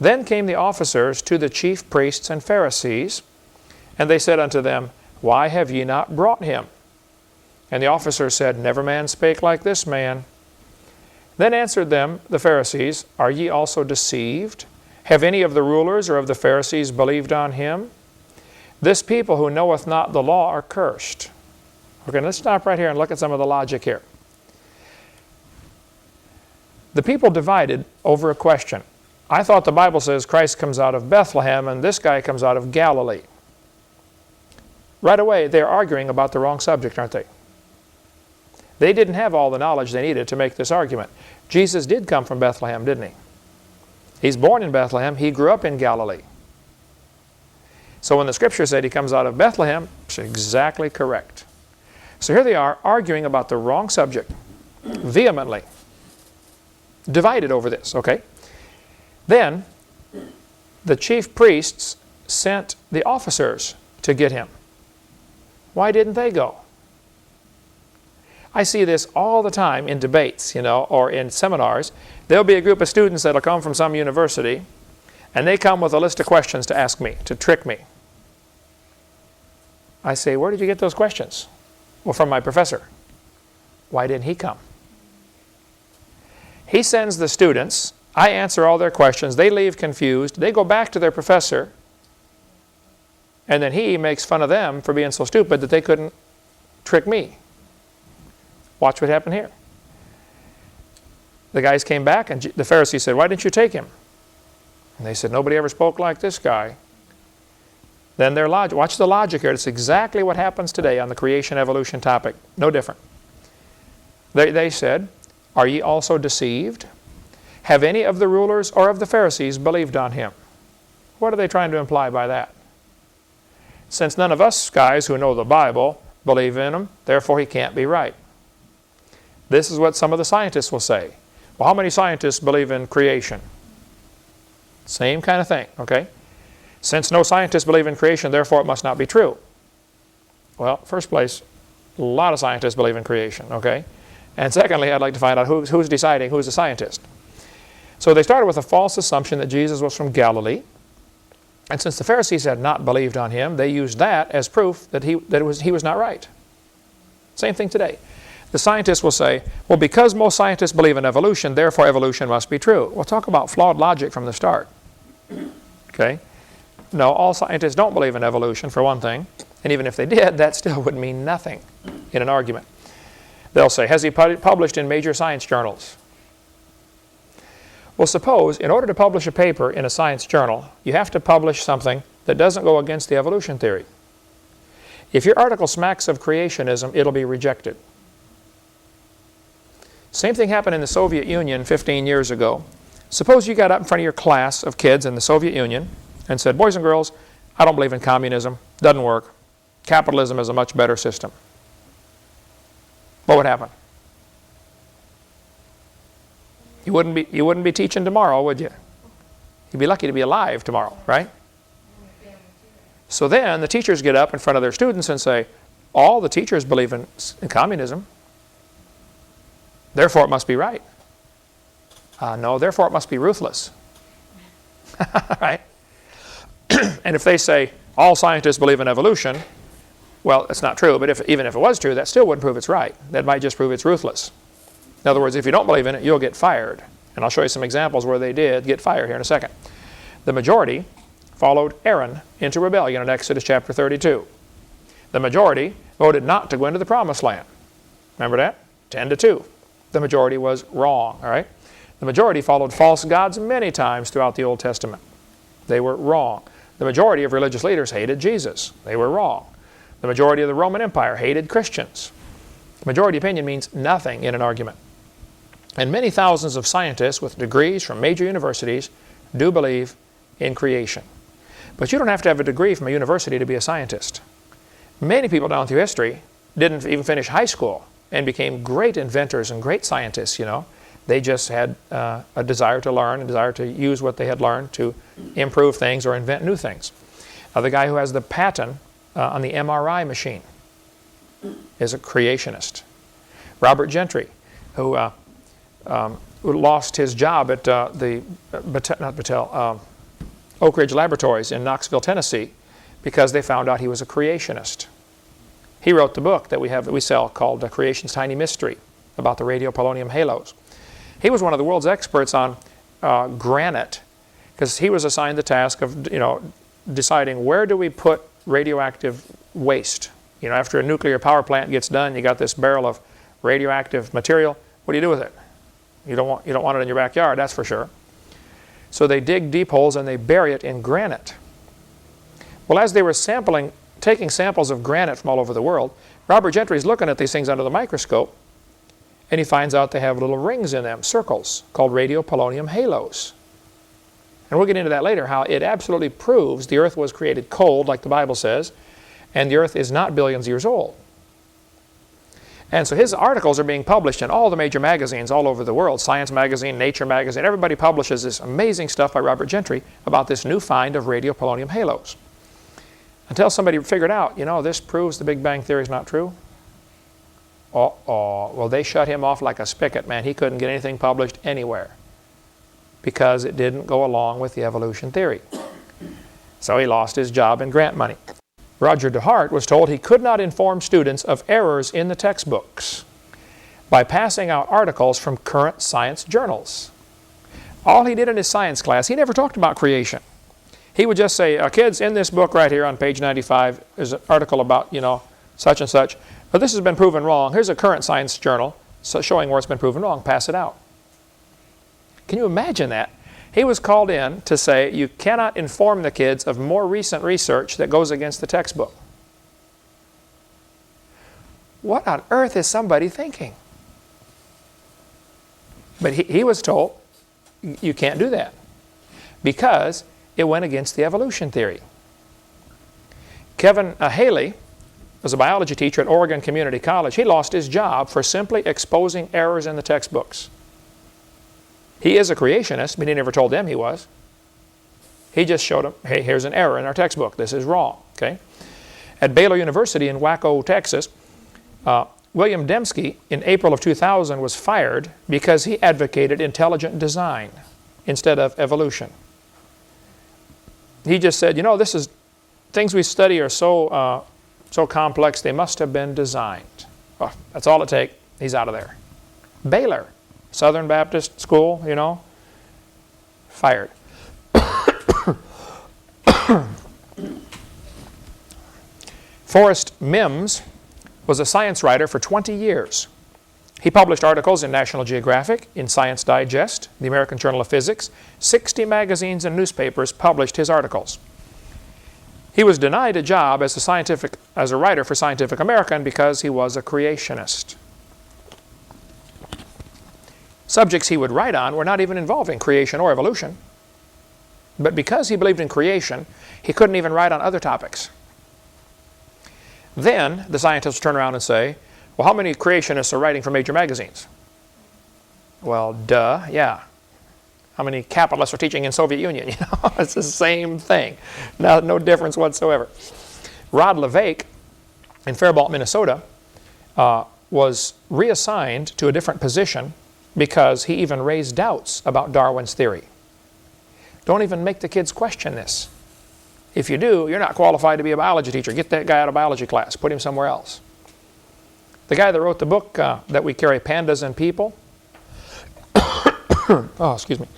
Then came the officers to the chief priests and Pharisees, and they said unto them, why have ye not brought him? And the officers said, never man spake like this man. Then answered them the Pharisees, are ye also deceived? Have any of the rulers or of the Pharisees believed on him? This people who knoweth not the law are cursed. Okay, let's stop right here and look at some of the logic here. The people divided over a question. I thought the Bible says Christ comes out of Bethlehem and this guy comes out of Galilee. Right away, they're arguing about the wrong subject, aren't they? They didn't have all the knowledge they needed to make this argument. Jesus did come from Bethlehem, didn't he? He's born in Bethlehem. He grew up in Galilee. So when the Scripture said he comes out of Bethlehem, it's exactly correct. So here they are arguing about the wrong subject, vehemently, divided over this, okay? Then the chief priests sent the officers to get him. Why didn't they go? I see this all the time in debates, or in seminars. There'll be a group of students that'll come from some university, and they come with a list of questions to ask me, to trick me. I say, where did you get those questions? Well, from my professor. Why didn't he come? He sends the students. I answer all their questions. They leave confused. They go back to their professor, and then he makes fun of them for being so stupid that they couldn't trick me. Watch what happened here. The guys came back, and the Pharisees said, why didn't you take him? And they said, nobody ever spoke like this guy. Then their logic, watch the logic here. It's exactly what happens today on the creation evolution topic. No different. They said, are ye also deceived? Have any of the rulers or of the Pharisees believed on him? What are they trying to imply by that? Since none of us guys who know the Bible believe in him, therefore he can't be right. This is what some of the scientists will say. Well, how many scientists believe in creation? Same kind of thing, okay? Since no scientists believe in creation, therefore it must not be true. Well, first place, A lot of scientists believe in creation, okay? And secondly, I'd like to find out who's deciding who's the scientist. So they started with a false assumption that Jesus was from Galilee. And since the Pharisees had not believed on him, they used that as proof that he was not right. Same thing today. The scientists will say, well, because most scientists believe in evolution, therefore evolution must be true. We'll talk about flawed logic from the start. Okay? No, all scientists don't believe in evolution, for one thing. And even if they did, that still would mean nothing in an argument. They'll say, has he published in major science journals? Well, suppose in order to publish a paper in a science journal, you have to publish something that doesn't go against the evolution theory. If your article smacks of creationism, it'll be rejected. Same thing happened in the Soviet Union 15 years ago. Suppose you got up in front of your class of kids in the Soviet Union and said, boys and girls, I don't believe in communism. Doesn't work. Capitalism is a much better system. What would happen? You wouldn't be teaching tomorrow, would you? You'd be lucky to be alive tomorrow, right? So then the teachers get up in front of their students and say, all the teachers believe in communism. Therefore, it must be right. No, therefore, it must be ruthless. Right? And if they say, all scientists believe in evolution, well, it's not true, but even if it was true, that still wouldn't prove it's right. That might just prove it's ruthless. In other words, if you don't believe in it, you'll get fired. And I'll show you some examples where they did get fired here in a second. The majority followed Aaron into rebellion in Exodus chapter 32. The majority voted not to go into the promised land. Remember that? 10-2. The majority was wrong, all right? The majority followed false gods many times throughout the Old Testament. They were wrong. The majority of religious leaders hated Jesus. They were wrong. The majority of the Roman Empire hated Christians. Majority opinion means nothing in an argument. And many thousands of scientists with degrees from major universities do believe in creation. But you don't have to have a degree from a university to be a scientist. Many people down through history didn't even finish high school and became great inventors and great scientists, you know. They just had a desire to learn, a desire to use what they had learned to improve things or invent new things. The guy who has the patent on the MRI machine is a creationist. Robert Gentry, who lost his job at Oak Ridge Laboratories in Knoxville, Tennessee, because they found out he was a creationist. He wrote the book that we sell called Creation's Tiny Mystery about the radiopolonium halos. He was one of the world's experts on granite, because he was assigned the task of deciding where do we put radioactive waste. After a nuclear power plant gets done, you got this barrel of radioactive material. What do you do with it? You don't want it in your backyard, that's for sure. So they dig deep holes and they bury it in granite. Well, as they were taking samples of granite from all over the world, Robert Gentry's looking at these things under the microscope, and he finds out they have little rings in them, circles, called radiopolonium halos. And we'll get into that later, how it absolutely proves the earth was created cold, like the Bible says, and the earth is not billions of years old. And so his articles are being published in all the major magazines all over the world, Science Magazine, Nature Magazine. Everybody publishes this amazing stuff by Robert Gentry about this new find of radiopolonium halos. Until somebody figured out, this proves the Big Bang Theory is not true. Well, they shut him off like a spigot, man. He couldn't get anything published anywhere because it didn't go along with the evolution theory. So he lost his job and grant money. Roger DeHart was told he could not inform students of errors in the textbooks by passing out articles from current science journals. All he did in his science class, he never talked about creation. He would just say, kids, in this book right here on page 95 is an article about, such and such. But this has been proven wrong. Here's a current science journal showing where it's been proven wrong. Pass it out. Can you imagine that? He was called in to say, you cannot inform the kids of more recent research that goes against the textbook. What on earth is somebody thinking? But he was told, you can't do that because it went against the evolution theory. Kevin Haley was a biology teacher at Oregon Community College. He lost his job for simply exposing errors in the textbooks. He is a creationist, but he never told them he was. He just showed them, hey, here's an error in our textbook. This is wrong, okay? At Baylor University in Waco, Texas, William Dembski, in April of 2000, was fired because he advocated intelligent design instead of evolution. He just said, you know, things we study are so complex, they must have been designed. Oh, that's all it takes. He's out of there. Baylor, Southern Baptist School, you know, fired. Forrest Mims was a science writer for 20 years. He published articles in National Geographic, in Science Digest, the American Journal of Physics. 60 magazines and newspapers published his articles. He was denied a job as a writer for Scientific American because he was a creationist. Subjects he would write on were not even involving creation or evolution. But because he believed in creation, he couldn't even write on other topics. Then the scientists would turn around and say, well, how many creationists are writing for major magazines? Well, duh, yeah. How many capitalists are teaching in Soviet Union? You know, it's the same thing. No difference whatsoever. Rod LeVake in Faribault, Minnesota, was reassigned to a different position because he even raised doubts about Darwin's theory. Don't even make the kids question this. If you do, you're not qualified to be a biology teacher. Get that guy out of biology class. Put him somewhere else. The guy that wrote the book that we carry, Pandas and People, oh, excuse me.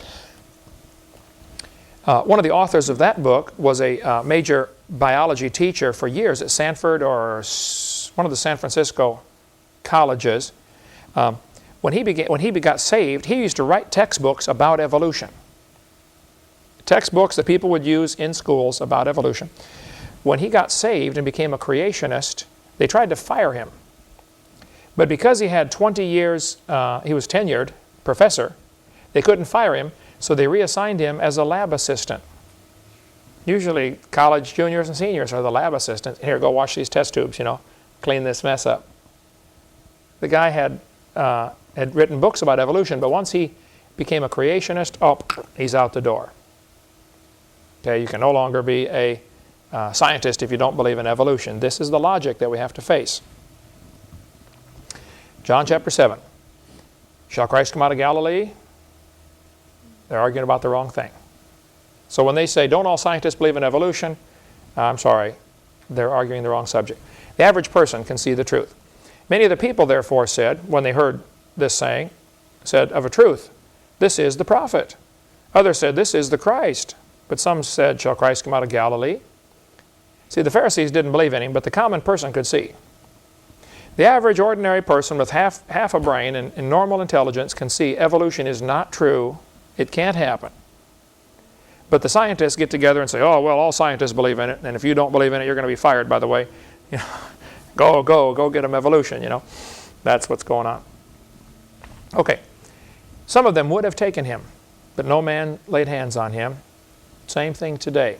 One of the authors of that book was a major biology teacher for years at Sanford or one of the San Francisco colleges. When he got saved, he used to write textbooks about evolution. Textbooks that people would use in schools about evolution. When he got saved and became a creationist, they tried to fire him. But because he had 20 years, he was tenured professor, they couldn't fire him, so they reassigned him as a lab assistant. Usually college juniors and seniors are the lab assistants. Here, go wash these test tubes, you know, clean this mess up. The guy had written books about evolution, but once he became a creationist, oh, he's out the door. Okay, you can no longer be a scientist if you don't believe in evolution. This is the logic that we have to face. John chapter 7. Shall Christ come out of Galilee? They're arguing about the wrong thing. So when they say, don't all scientists believe in evolution? I'm sorry, they're arguing the wrong subject. The average person can see the truth. Many of the people, therefore, said, when they heard this saying, said, of a truth, this is the prophet. Others said, this is the Christ. But some said, shall Christ come out of Galilee? See, the Pharisees didn't believe in him, but the common person could see. The average ordinary person with half a brain and normal intelligence can see evolution is not true. It can't happen. But the scientists get together and say, oh, well, all scientists believe in it, and if you don't believe in it, you're going to be fired, by the way. You know, go get them evolution, you know. That's what's going on. Okay. Some of them would have taken him, but no man laid hands on him. Same thing today.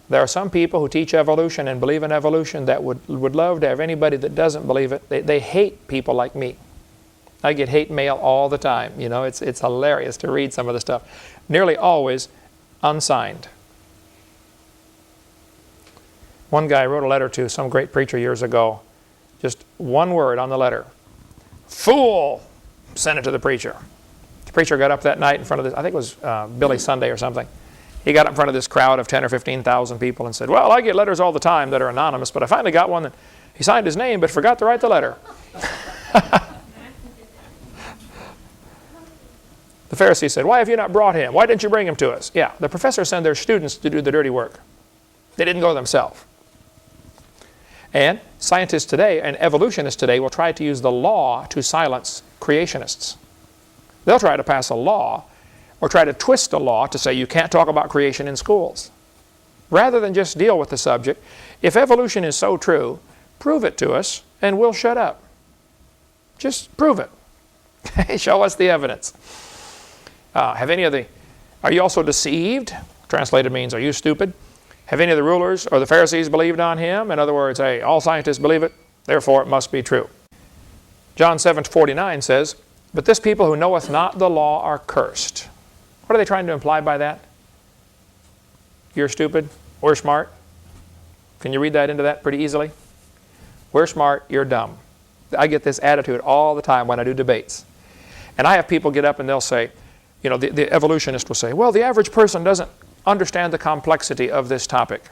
There are some people who teach evolution and believe in evolution that would love to have anybody that doesn't believe it. They hate people like me. I get hate mail all the time. You know, it's hilarious to read some of the stuff. Nearly always unsigned. One guy wrote a letter to some great preacher years ago. Just one word on the letter. Fool! Sent it to the preacher. The preacher got up that night in front of this, I think it was Billy Sunday or something. He got up in front of this crowd of 10 or 15,000 people and said, well, I get letters all the time that are anonymous, but I finally got one that he signed his name but forgot to write the letter. The Pharisee said, why have you not brought him? Why didn't you bring him to us? Yeah, the professors send their students to do the dirty work. They didn't go themselves. And scientists today and evolutionists today will try to use the law to silence creationists. They'll try to pass a law or try to twist a law to say you can't talk about creation in schools. Rather than just deal with the subject, if evolution is so true, prove it to us and we'll shut up. Just prove it. Show us the evidence. Are you also deceived? Translated means, are you stupid? Have any of the rulers or the Pharisees believed on him? In other words, hey, all scientists believe it, therefore it must be true. John 7:49 says, but this people who knoweth not the law are cursed. What are they trying to imply by that? You're stupid, we're smart. Can you read that into that pretty easily? We're smart, you're dumb. I get this attitude all the time when I do debates. And I have people get up and they'll say, you know, the evolutionist will say, well, the average person doesn't understand the complexity of this topic.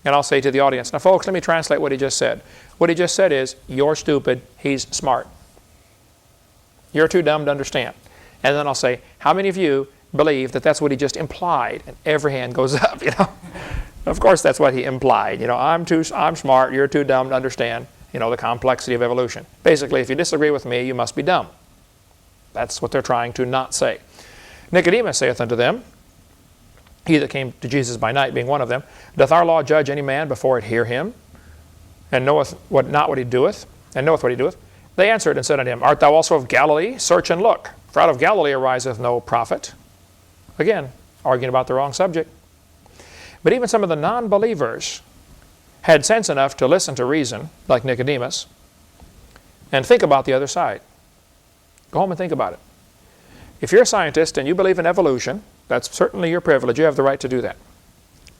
And I'll say to the audience, now folks, let me translate what he just said. What he just said is, you're stupid, he's smart. You're too dumb to understand. And then I'll say, how many of you believe that that's what he just implied? And every hand goes up, you know. Of course that's what he implied. You know, I'm smart, you're too dumb to understand, you know, the complexity of evolution. Basically, if you disagree with me, you must be dumb. That's what they're trying to not say. Nicodemus saith unto them, he that came to Jesus by night, being one of them, doth our law judge any man before it hear him, and knoweth not what he doeth, and knoweth what he doeth? They answered and said unto him, art thou also of Galilee? Search and look, for out of Galilee ariseth no prophet. Again, arguing about the wrong subject. But even some of the non-believers had sense enough to listen to reason, like Nicodemus, and think about the other side. Go home and think about it. If you're a scientist and you believe in evolution, that's certainly your privilege. You have the right to do that.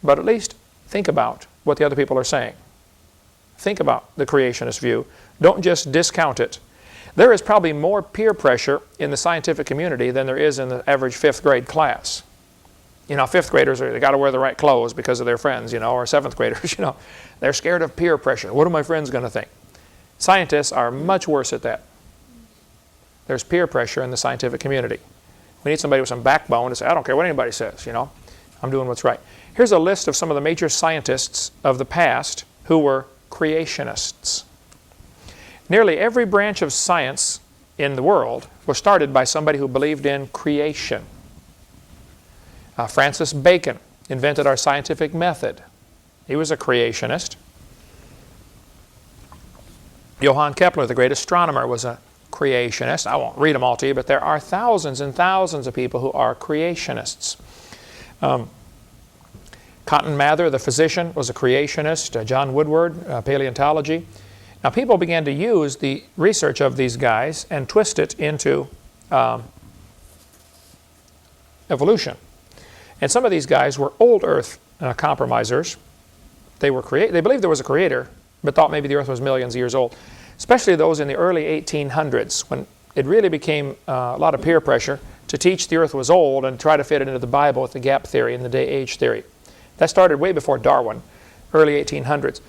But at least think about what the other people are saying. Think about the creationist view. Don't just discount it. There is probably more peer pressure in the scientific community than there is in the average 5th grade class. You know, 5th graders, they got to wear the right clothes because of their friends, you know, or 7th graders, you know. They're scared of peer pressure. What are my friends going to think? Scientists are much worse at that. There's peer pressure in the scientific community. We need somebody with some backbone to say, I don't care what anybody says, you know. I'm doing what's right. Here's a list of some of the major scientists of the past who were creationists. Nearly every branch of science in the world was started by somebody who believed in creation. Francis Bacon invented our scientific method. He was a creationist. Johann Kepler, the great astronomer, was a creationist. I won't read them all to you, but there are thousands and thousands of people who are creationists. Cotton Mather, the physician, was a creationist. John Woodward, paleontology. Now people began to use the research of these guys and twist it into evolution. And some of these guys were old earth compromisers. They believed there was a creator, but thought maybe the earth was millions of years old. Especially those in the early 1800s, when it really became a lot of peer pressure to teach the earth was old and try to fit it into the Bible with the gap theory and the day-age theory. That started way before Darwin, early 1800s.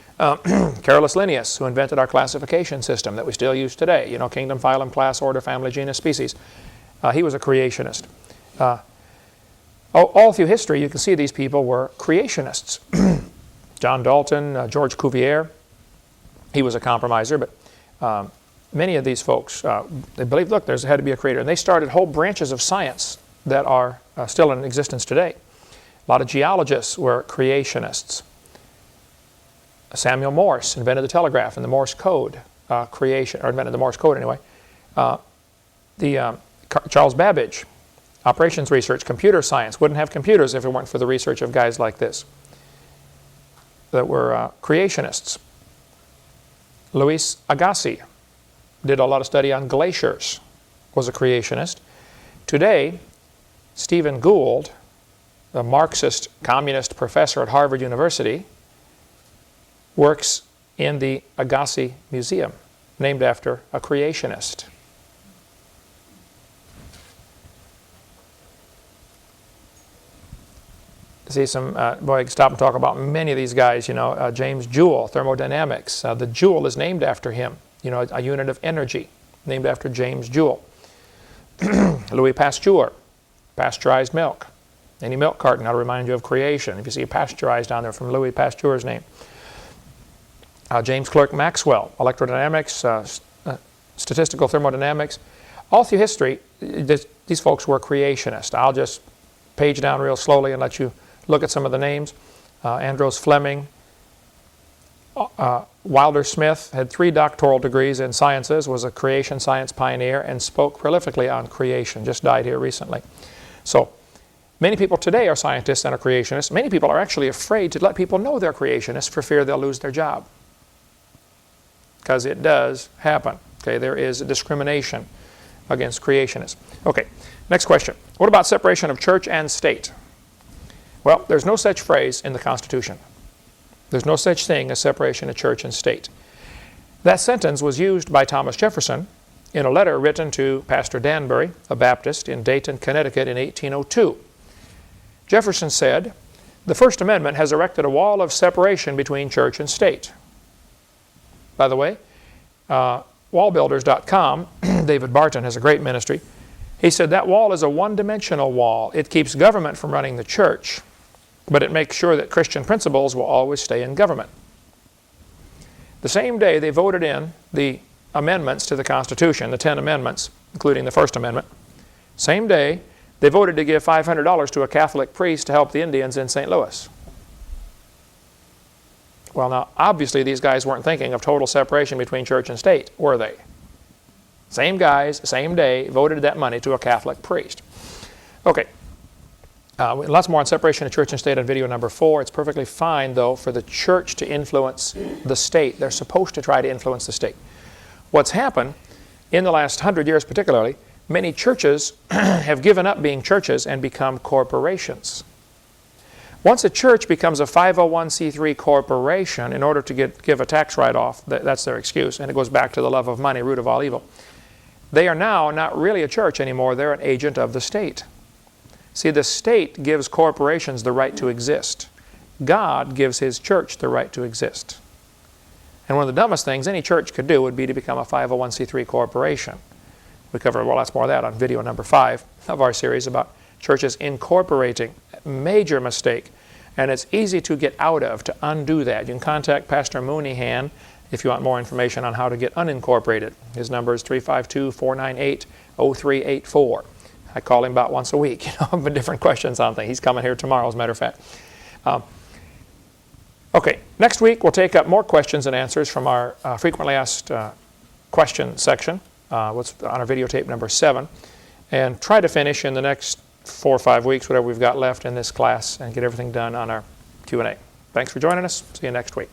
Carolus Linnaeus, who invented our classification system that we still use today, you know, kingdom, phylum, class, order, family, genus, species. He was a creationist. All through history, you can see these people were creationists. John Dalton, George Cuvier, he was a compromiser, but many of these folks, they believed, look, there had to be a creator. And they started whole branches of science that are still in existence today. A lot of geologists were creationists. Samuel Morse invented the telegraph and the Morse code invented the Morse code anyway. Charles Babbage, operations research, computer science, wouldn't have computers if it weren't for the research of guys like this that were creationists. Louis Agassiz did a lot of study on glaciers, was a creationist. Today, Stephen Gould, the Marxist communist professor at Harvard University, works in the Agassiz Museum, named after a creationist. See some, boy, I can stop and talk about many of these guys, you know, James Joule, thermodynamics. The joule is named after him, you know, a unit of energy, named after James Joule. Louis Pasteur, pasteurized milk. Any milk carton, I'll remind you of creation. If you see pasteurized down there, from Louis Pasteur's name. James Clerk Maxwell, electrodynamics, statistical thermodynamics. All through history, these folks were creationists. I'll just page down real slowly and let you look at some of the names. Andros Fleming. Wilder Smith had 3 doctoral degrees in sciences, was a creation science pioneer, and spoke prolifically on creation. Just died here recently. So many people today are scientists and are creationists. Many people are actually afraid to let people know they're creationists for fear they'll lose their job. Because it does happen. Okay, there is a discrimination against creationists. Okay, next question. What about separation of church and state? Well, there's no such phrase in the Constitution. There's no such thing as separation of church and state. That sentence was used by Thomas Jefferson in a letter written to Pastor Danbury, a Baptist in Dayton, Connecticut in 1802. Jefferson said, "The First Amendment has erected a wall of separation between church and state." By the way, wallbuilders.com, David Barton has a great ministry. He said that wall is a one-dimensional wall. It keeps government from running the church, but it makes sure that Christian principles will always stay in government. The same day they voted in the amendments to the Constitution, the 10 amendments, including the First Amendment, same day they voted to give $500 to a Catholic priest to help the Indians in St. Louis. Well, now, obviously these guys weren't thinking of total separation between church and state, were they? Same guys, same day, voted that money to a Catholic priest. Okay. Lots more on separation of church and state on video number 4. It's perfectly fine, though, for the church to influence the state. They're supposed to try to influence the state. What's happened in the last 100 years particularly, many churches have given up being churches and become corporations. Once a church becomes a 501c3 corporation in order to give a tax write-off, that's their excuse, and it goes back to the love of money, root of all evil. They are now not really a church anymore. They're an agent of the state. See, the state gives corporations the right to exist. God gives His church the right to exist. And one of the dumbest things any church could do would be to become a 501c3 corporation. We cover lots more of that on video number 5 of our series about churches incorporating. Major mistake. And it's easy to get out of, to undo that. You can contact Pastor Mooneyhan if you want more information on how to get unincorporated. His number is 352-498-0384. I call him about once a week, with different questions on things. He's coming here tomorrow, as a matter of fact. Okay, next week we'll take up more questions and answers from our frequently asked question section, what's on our videotape number 7, and try to finish in the next 4 or 5 weeks, whatever we've got left in this class, and get everything done on our Q&A. Thanks for joining us. See you next week.